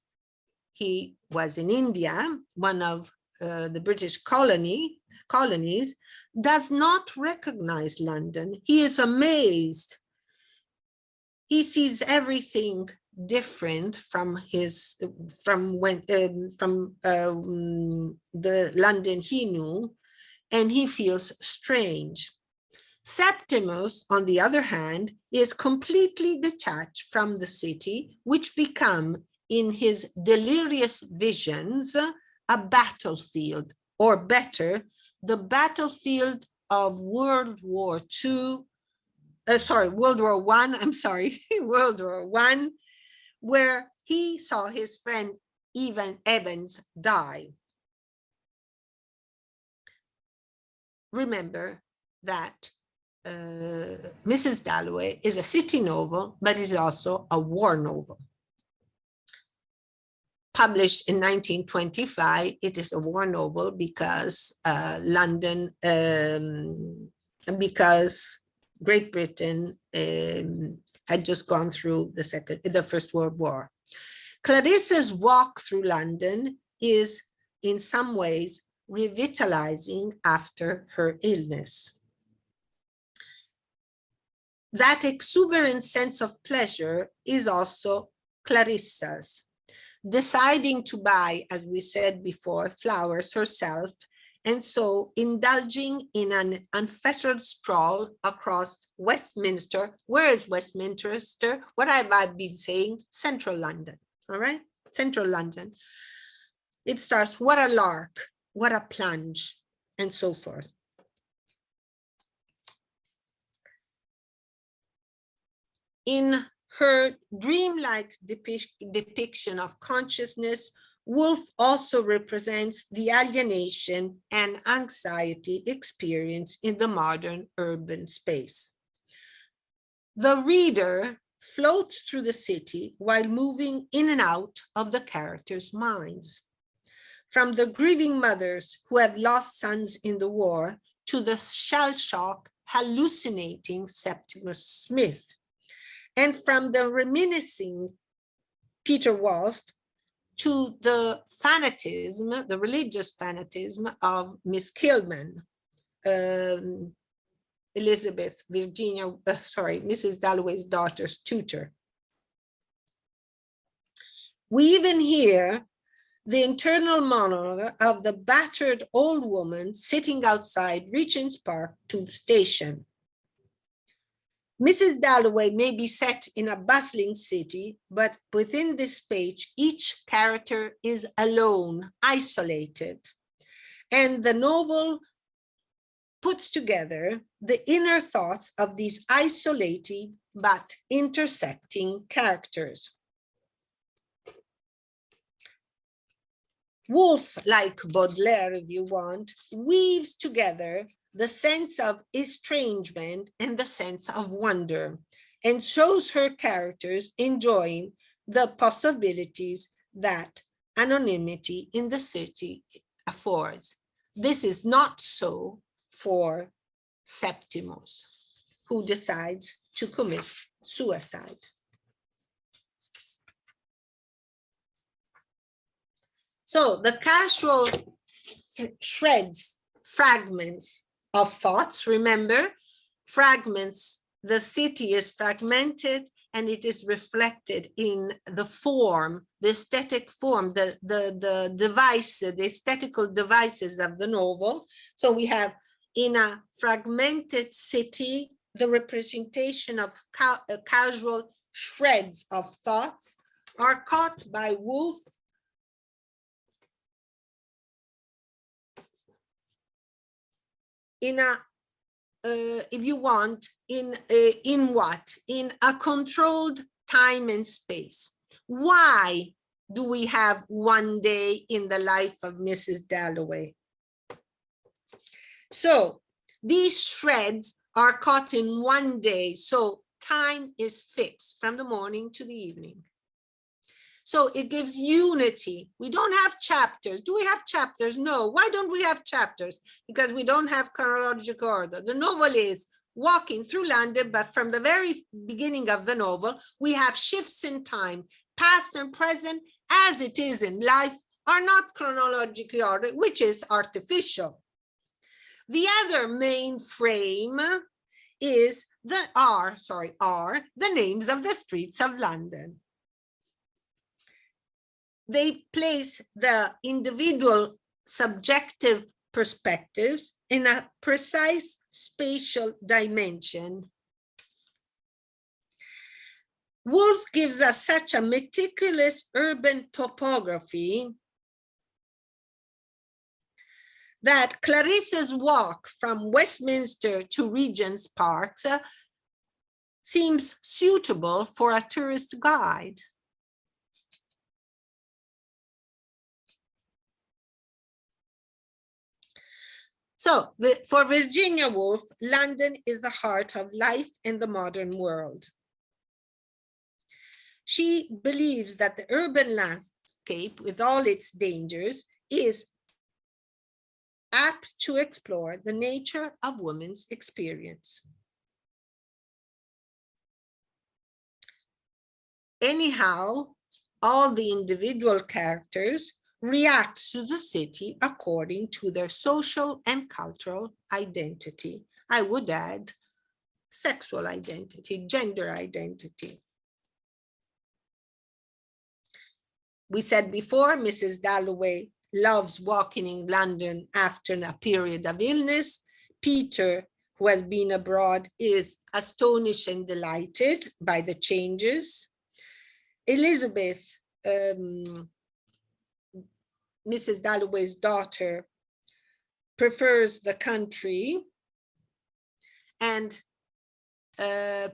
He was in India, one of the British colonies, does not recognize London. He is amazed. He sees everything different from the London he knew, and he feels strange. Septimus, on the other hand, is completely detached from the city, which become, in his delirious visions, a battlefield, or better, the battlefield of World War I, World War I, where he saw his friend Evans die. Remember that Mrs. Dalloway is a city novel, but is also a war novel. Published in 1925, it is a war novel because because Great Britain had just gone through the First World War. Clarissa's walk through London is in some ways revitalizing after her illness. That exuberant sense of pleasure is also Clarissa's. Deciding to buy, as we said before, flowers herself, and so indulging in an unfettered stroll across Westminster. Where is Westminster? What have I been saying? Central London, all right? Central London. It starts, what a lark, what a plunge, and so forth. In her dreamlike depiction of consciousness, Woolf also represents the alienation and anxiety experienced in the modern urban space. The reader floats through the city while moving in and out of the characters' minds. From the grieving mothers who have lost sons in the war to the shell-shock hallucinating Septimus Smith, and from the reminiscing Peter Woolf to the fanatism, the religious fanatism of Miss Kilman, Mrs. Dalloway's daughter's tutor. We even hear the internal monologue of the battered old woman sitting outside Regent's Park tube station. Mrs. Dalloway may be set in a bustling city, but within this page, each character is alone, isolated. And the novel puts together the inner thoughts of these isolated but intersecting characters. Woolf, like Baudelaire, if you want, weaves together the sense of estrangement and the sense of wonder, and shows her characters enjoying the possibilities that anonymity in the city affords. This is not so for Septimus, who decides to commit suicide. So the casual shreds, fragments of thoughts, remember, fragments, the city is fragmented and it is reflected in the form, the aesthetic form, the device, the aesthetical devices of the novel. So we have in a fragmented city, the representation of casual shreds of thoughts are caught by Woolf in a, if you want, in what? In a controlled time and space. Why do we have one day in the life of Mrs. Dalloway? So these shreds are caught in one day. So time is fixed from the morning to the evening. So it gives unity. We don't have chapters. Do we have chapters? No. Why don't we have chapters? Because we don't have chronological order. The novel is walking through London, but from the very beginning of the novel, we have shifts in time, past and present, as it is in life, are not chronologically ordered, which is artificial. The other main frame is are the names of the streets of London. They place the individual subjective perspectives in a precise spatial dimension. Woolf gives us such a meticulous urban topography that Clarissa's walk from Westminster to Regent's Park seems suitable for a tourist guide. So for Virginia Woolf, London is the heart of life in the modern world. She believes that the urban landscape, with all its dangers, is apt to explore the nature of women's experience. Anyhow, all the individual characters react to the city according to their social and cultural identity. I would add sexual identity, gender identity. We said before, Mrs. Dalloway loves walking in London after a period of illness. Peter, who has been abroad, is astonished and delighted by the changes. Elizabeth, Mrs. Dalloway's daughter, prefers the country, and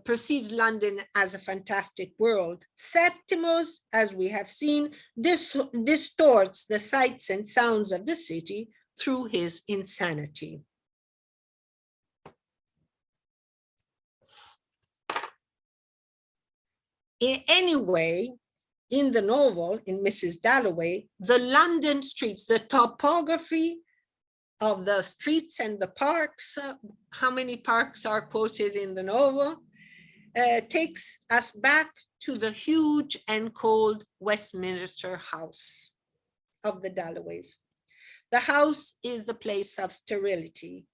perceives London as a fantastic world. Septimus, as we have seen, distorts the sights and sounds of the city through his insanity. Anyway, in the novel, in Mrs. Dalloway, the London streets, the topography of the streets and the parks, how many parks are quoted in the novel, takes us back to the huge and cold Westminster House of the Dalloways. The house is the place of sterility,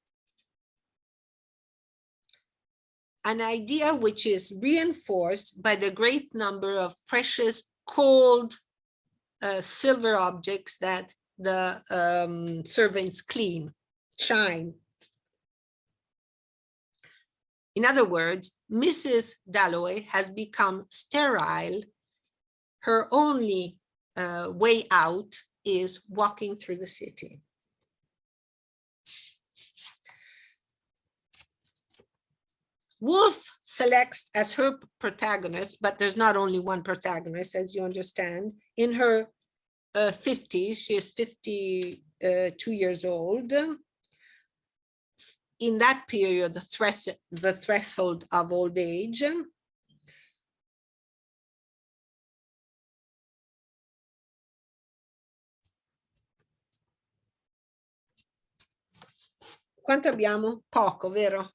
an idea which is reinforced by the great number of precious cold silver objects that the servants clean, shine. In other words, Mrs. Dalloway has become sterile. Her only way out is walking through the city. Woolf selects as her protagonist, but there's not only one protagonist, as you understand. In her 50s, she is 52 years old. In that period, the threshold of old age. Quanto abbiamo? Poco, vero?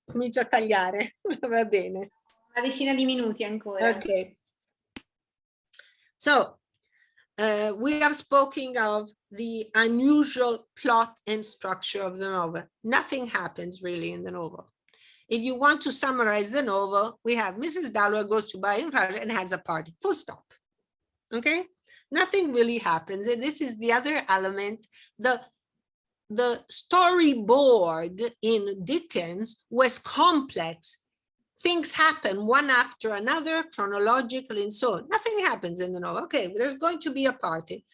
Comincio a tagliare, va bene. Una decina di minuti ancora. Okay. So, we have spoken of the unusual plot and structure of the novel. Nothing happens really in the novel. If you want to summarize the novel, we have Mrs. Dalloway goes to Buckingham Palace and has a party, full stop. Okay? Nothing really happens. And this is the other element. The storyboard in Dickens was complex. Things happen one after another, chronologically, and so on. Nothing happens in the novel. Okay, there's going to be a party.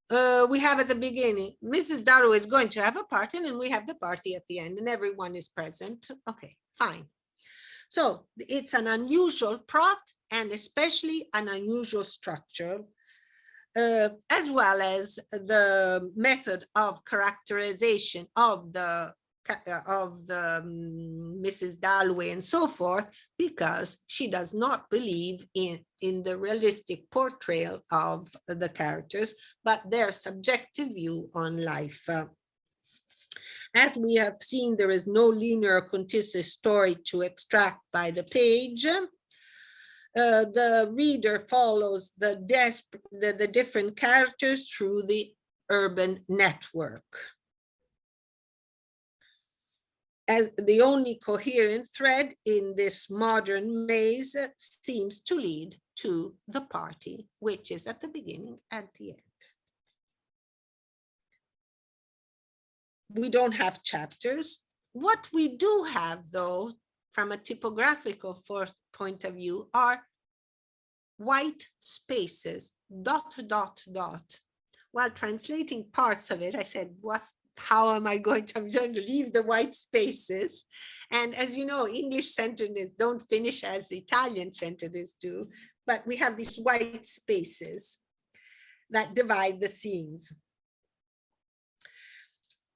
We have at the beginning, Mrs. Dalloway is going to have a party, and then we have the party at the end, and everyone is present. Okay, fine. So it's an unusual plot, and especially an unusual structure, as well as the method of characterization of the Mrs. Dalloway and so forth, because she does not believe in the realistic portrayal of the characters, but their subjective view on life. As we have seen, there is no linear continuous story to extract by the page. The reader follows the different characters through the urban network. As the only coherent thread in this modern maze seems to lead to the party, which is at the beginning and the end. We don't have chapters. What we do have, though, from a typographical point of view, are white spaces, dot, dot, dot. While translating parts of it, I said, how am I going to, I'm going to leave the white spaces. And as you know, English sentences don't finish as Italian sentences do, but we have these white spaces that divide the scenes.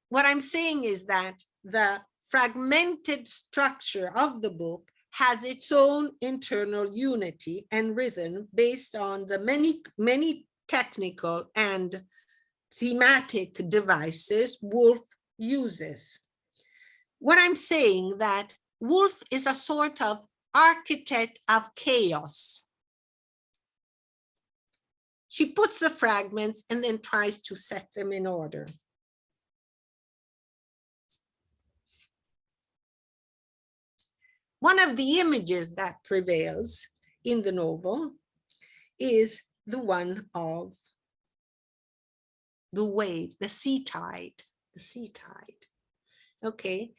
What I'm saying is that the fragmented structure of the book has its own internal unity and rhythm based on the many technical and thematic devices Woolf uses. What I'm saying that Woolf is a sort of architect of chaos. She puts the fragments and then tries to set them in order. One of the images that prevails in the novel is the one of the wave, the sea tide, Okay,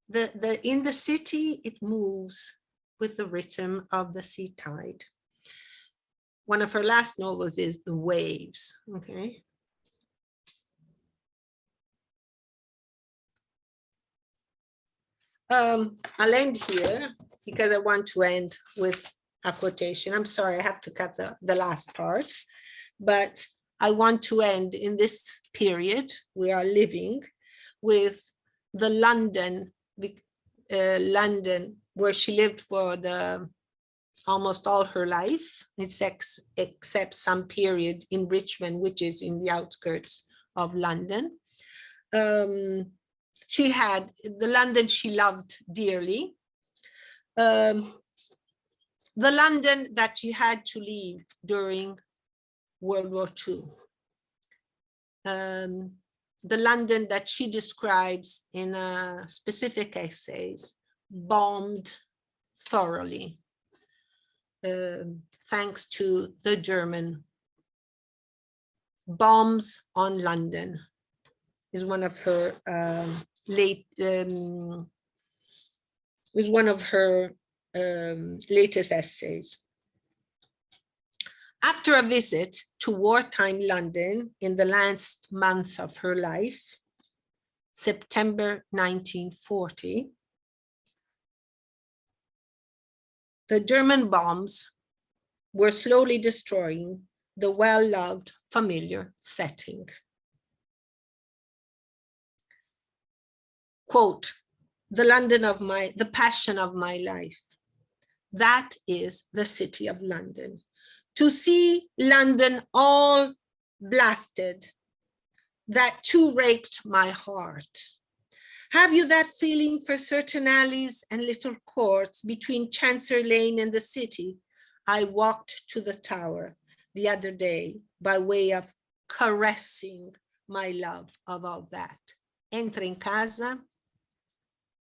in the city, it moves with the rhythm of the sea tide. One of her last novels is The Waves, okay? I'll end here because I want to end with a quotation. I'm sorry, I have to cut the last part, but I want to end in this period we are living with the London where she lived for almost all her life, except some period in Richmond, which is in the outskirts of London. She had the London she loved dearly, the London that she had to leave during World War II, the London that she describes in specific essays, bombed thoroughly, thanks to the German bombs on London. Is one of her latest essays. After a visit to wartime London in the last months of her life, September 1940, the German bombs were slowly destroying the well-loved familiar setting. Quote, the passion of my life. That is the city of London. To see London all blasted, that too raked my heart. Have you that feeling for certain alleys and little courts between Chancery Lane and the city? I walked to the Tower the other day by way of caressing my love of all that. Entra in casa,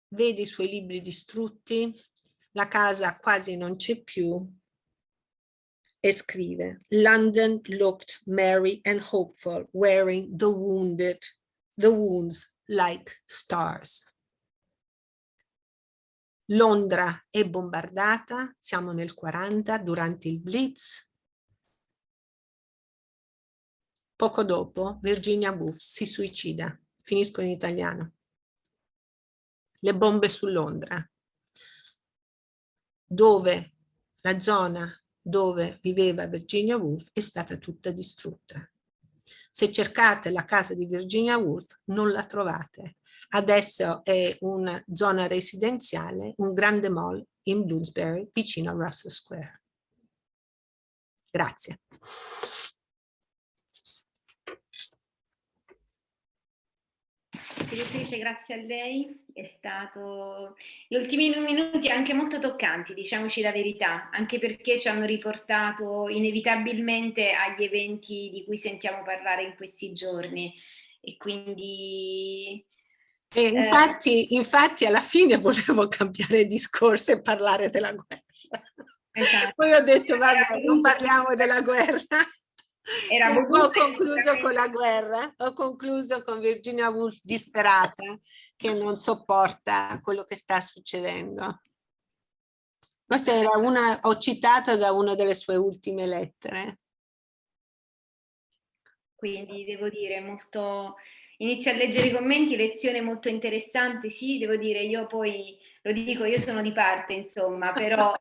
vede I suoi libri distrutti, la casa quasi non c'è più, e scrive, London looked merry and hopeful, wearing the wounds like stars. Londra è bombardata, siamo nel 40, durante il Blitz. Poco dopo, Virginia Woolf si suicida. Finisco in italiano. Le bombe su Londra, dove la zona dove viveva Virginia Woolf è stata tutta distrutta. Se cercate la casa di Virginia Woolf non la trovate. Adesso è una zona residenziale, un grande mall in Bloomsbury, vicino a Russell Square. Grazie. Direttrice, grazie a lei, è stato gli ultimi minuti anche molto toccanti, diciamoci la verità, anche perché ci hanno riportato inevitabilmente agli eventi di cui sentiamo parlare in questi giorni e quindi... Infatti alla fine volevo cambiare discorso e parlare della guerra. Esatto. Poi ho detto vabbè, non parliamo della guerra. Ho concluso con la guerra, ho concluso con Virginia Woolf disperata che non sopporta quello che sta succedendo. Questa era ho citato da una delle sue ultime lettere. Quindi devo dire molto, inizio a leggere i commenti, lezione molto interessante, sì, devo dire, io poi lo dico, io sono di parte insomma, però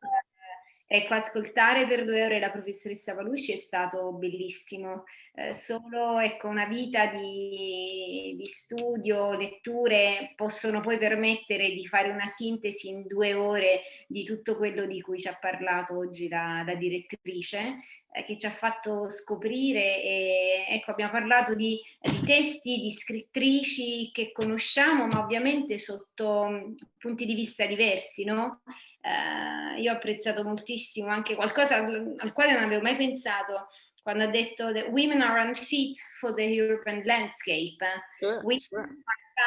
ecco, ascoltare per 2 ore la professoressa Palucci è stato bellissimo, solo ecco, una vita di studio, letture possono poi permettere di fare una sintesi in 2 ore di tutto quello di cui ci ha parlato oggi la direttrice, che ci ha fatto scoprire e ecco, abbiamo parlato di testi, di scrittrici che conosciamo, ma ovviamente sotto punti di vista diversi, no? Io ho apprezzato moltissimo anche qualcosa al quale non avevo mai pensato quando ha detto that women are unfit for the urban landscape. Women are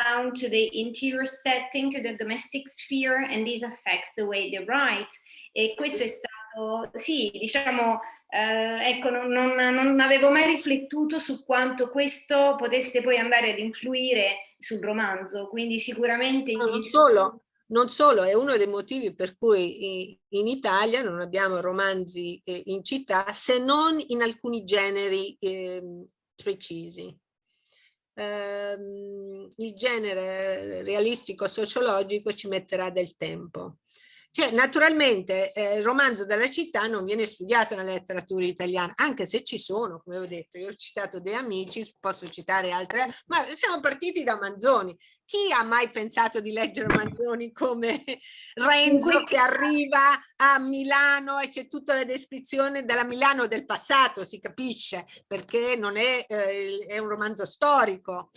bound to the interior setting, to the domestic sphere, and this affects the way they write. E questo è stato, sì, diciamo, ecco, non avevo mai riflettuto su quanto questo potesse poi andare ad influire sul romanzo, quindi sicuramente... Non solo, è uno dei motivi per cui in Italia non abbiamo romanzi in città, se non in alcuni generi precisi. il genere realistico sociologico ci metterà del tempo. Cioè, naturalmente il romanzo della città non viene studiato nella letteratura italiana, anche se ci sono, come ho detto, io ho citato dei amici, posso citare altre, ma siamo partiti da Manzoni. Chi ha mai pensato di leggere Manzoni come Renzo che arriva a Milano e c'è tutta la descrizione della Milano del passato, si capisce, perché non è un romanzo storico.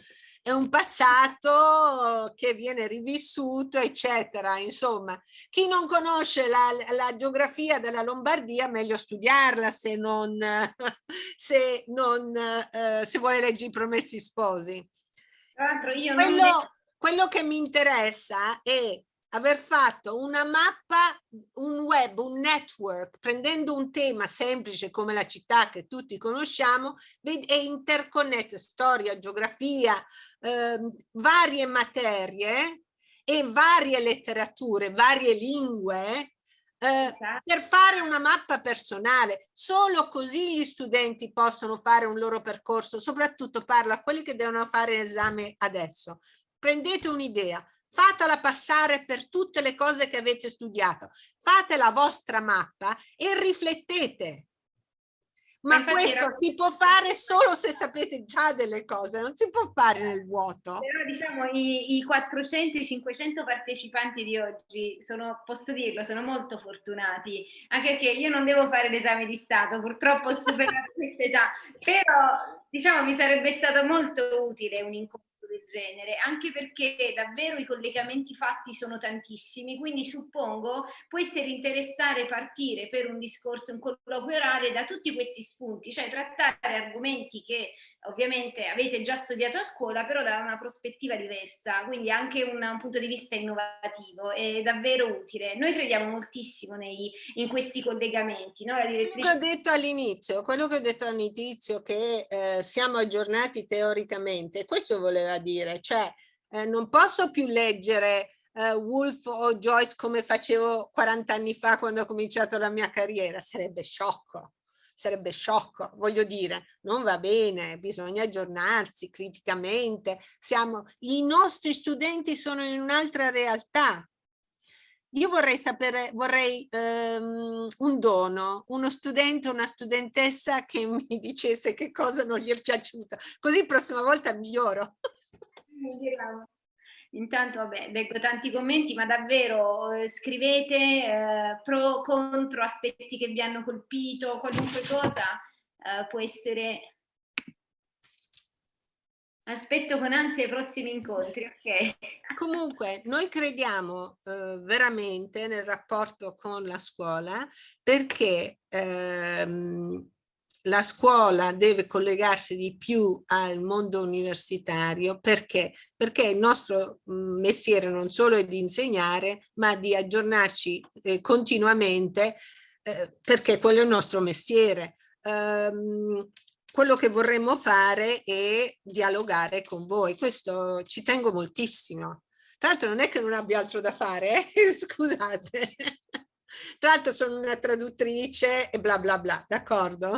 È un passato che viene rivissuto, eccetera. Insomma, chi non conosce la geografia della Lombardia, meglio studiarla se vuole leggere I Promessi Sposi. Tra l'altro io quello che mi interessa è aver fatto una mappa, un web, un network, prendendo un tema semplice come la città che tutti conosciamo e interconnette storia, geografia, varie materie e varie letterature, varie lingue, per fare una mappa personale. Solo così gli studenti possono fare un loro percorso, soprattutto parlo a quelli che devono fare l'esame adesso. Prendete un'idea, fatela passare per tutte le cose che avete studiato, fate la vostra mappa e riflettete. Ma questo si può fare solo se sapete già delle cose, non si può fare nel vuoto. Però diciamo i 400, i 500 partecipanti di oggi posso dirlo, sono molto fortunati, anche perché io non devo fare l'esame di Stato, purtroppo ho superato questa età, però diciamo mi sarebbe stato molto utile un incontro del genere, anche perché davvero i collegamenti fatti sono tantissimi, quindi suppongo può essere interessante partire per un discorso, un colloquio orale da tutti questi spunti, cioè trattare argomenti che ovviamente avete già studiato a scuola, però da una prospettiva diversa, quindi anche un punto di vista innovativo, è davvero utile. Noi crediamo moltissimo in questi collegamenti, no? La direttrice... Quello che ho detto all'inizio, che siamo aggiornati teoricamente, questo voleva dire, cioè non posso più leggere Woolf o Joyce come facevo 40 anni fa quando ho cominciato la mia carriera, sarebbe sciocco, voglio dire, non va bene, bisogna aggiornarsi criticamente, i nostri studenti sono in un'altra realtà. Io vorrei sapere, un dono, uno studente, una studentessa che mi dicesse che cosa non gli è piaciuto, così prossima volta miglioro. Intanto vabbè, leggo tanti commenti, ma davvero scrivete pro, contro, aspetti che vi hanno colpito, qualunque cosa può essere. Aspetto con ansia i prossimi incontri, ok? Comunque, noi crediamo veramente nel rapporto con la scuola, perché la scuola deve collegarsi di più al mondo universitario, perché il nostro mestiere non solo è di insegnare, ma di aggiornarci continuamente, perché quello è il nostro mestiere. Quello che vorremmo fare è dialogare con voi, questo ci tengo moltissimo. Tra l'altro non è che non abbia altro da fare, scusate. Tra l'altro sono una traduttrice e bla bla bla, d'accordo?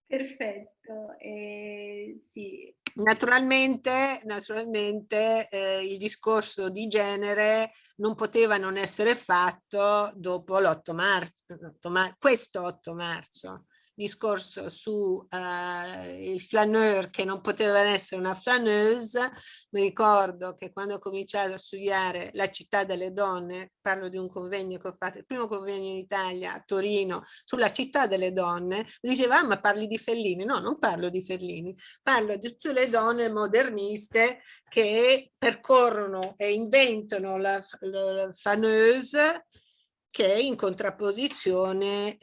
Perfetto, sì. Naturalmente il discorso di genere non poteva non essere fatto dopo l'8 marzo, questo 8 marzo. Discorso su il flaneur che non poteva essere una flaneuse. Mi ricordo che quando ho cominciato a studiare La città delle donne, parlo di un convegno che ho fatto, il primo convegno in Italia a Torino sulla città delle donne, mi diceva ma parli di Fellini? No, non parlo di Fellini, parlo di tutte le donne moderniste che percorrono e inventano la flaneuse, che è in contrapposizione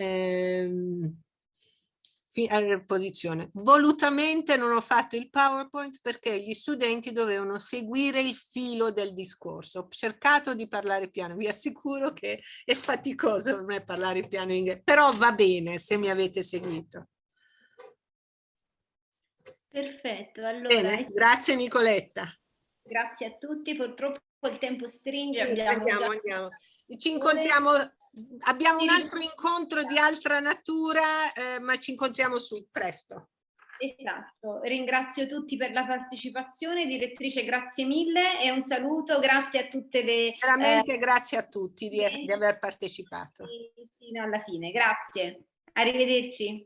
posizione. Volutamente non ho fatto il PowerPoint perché gli studenti dovevano seguire il filo del discorso. Ho cercato di parlare piano, vi assicuro che è faticoso per me parlare piano in inglese, però va bene se mi avete seguito. Perfetto, allora. Bene, grazie Nicoletta. Grazie a tutti, purtroppo il tempo stringe. Sì, andiamo. Ci incontriamo. Abbiamo un altro incontro di altra natura, ma ci incontriamo presto. Esatto, ringrazio tutti per la partecipazione, direttrice, grazie mille e un saluto, grazie a tutte le... Veramente grazie a tutti di aver partecipato. Fino alla fine, grazie, arrivederci.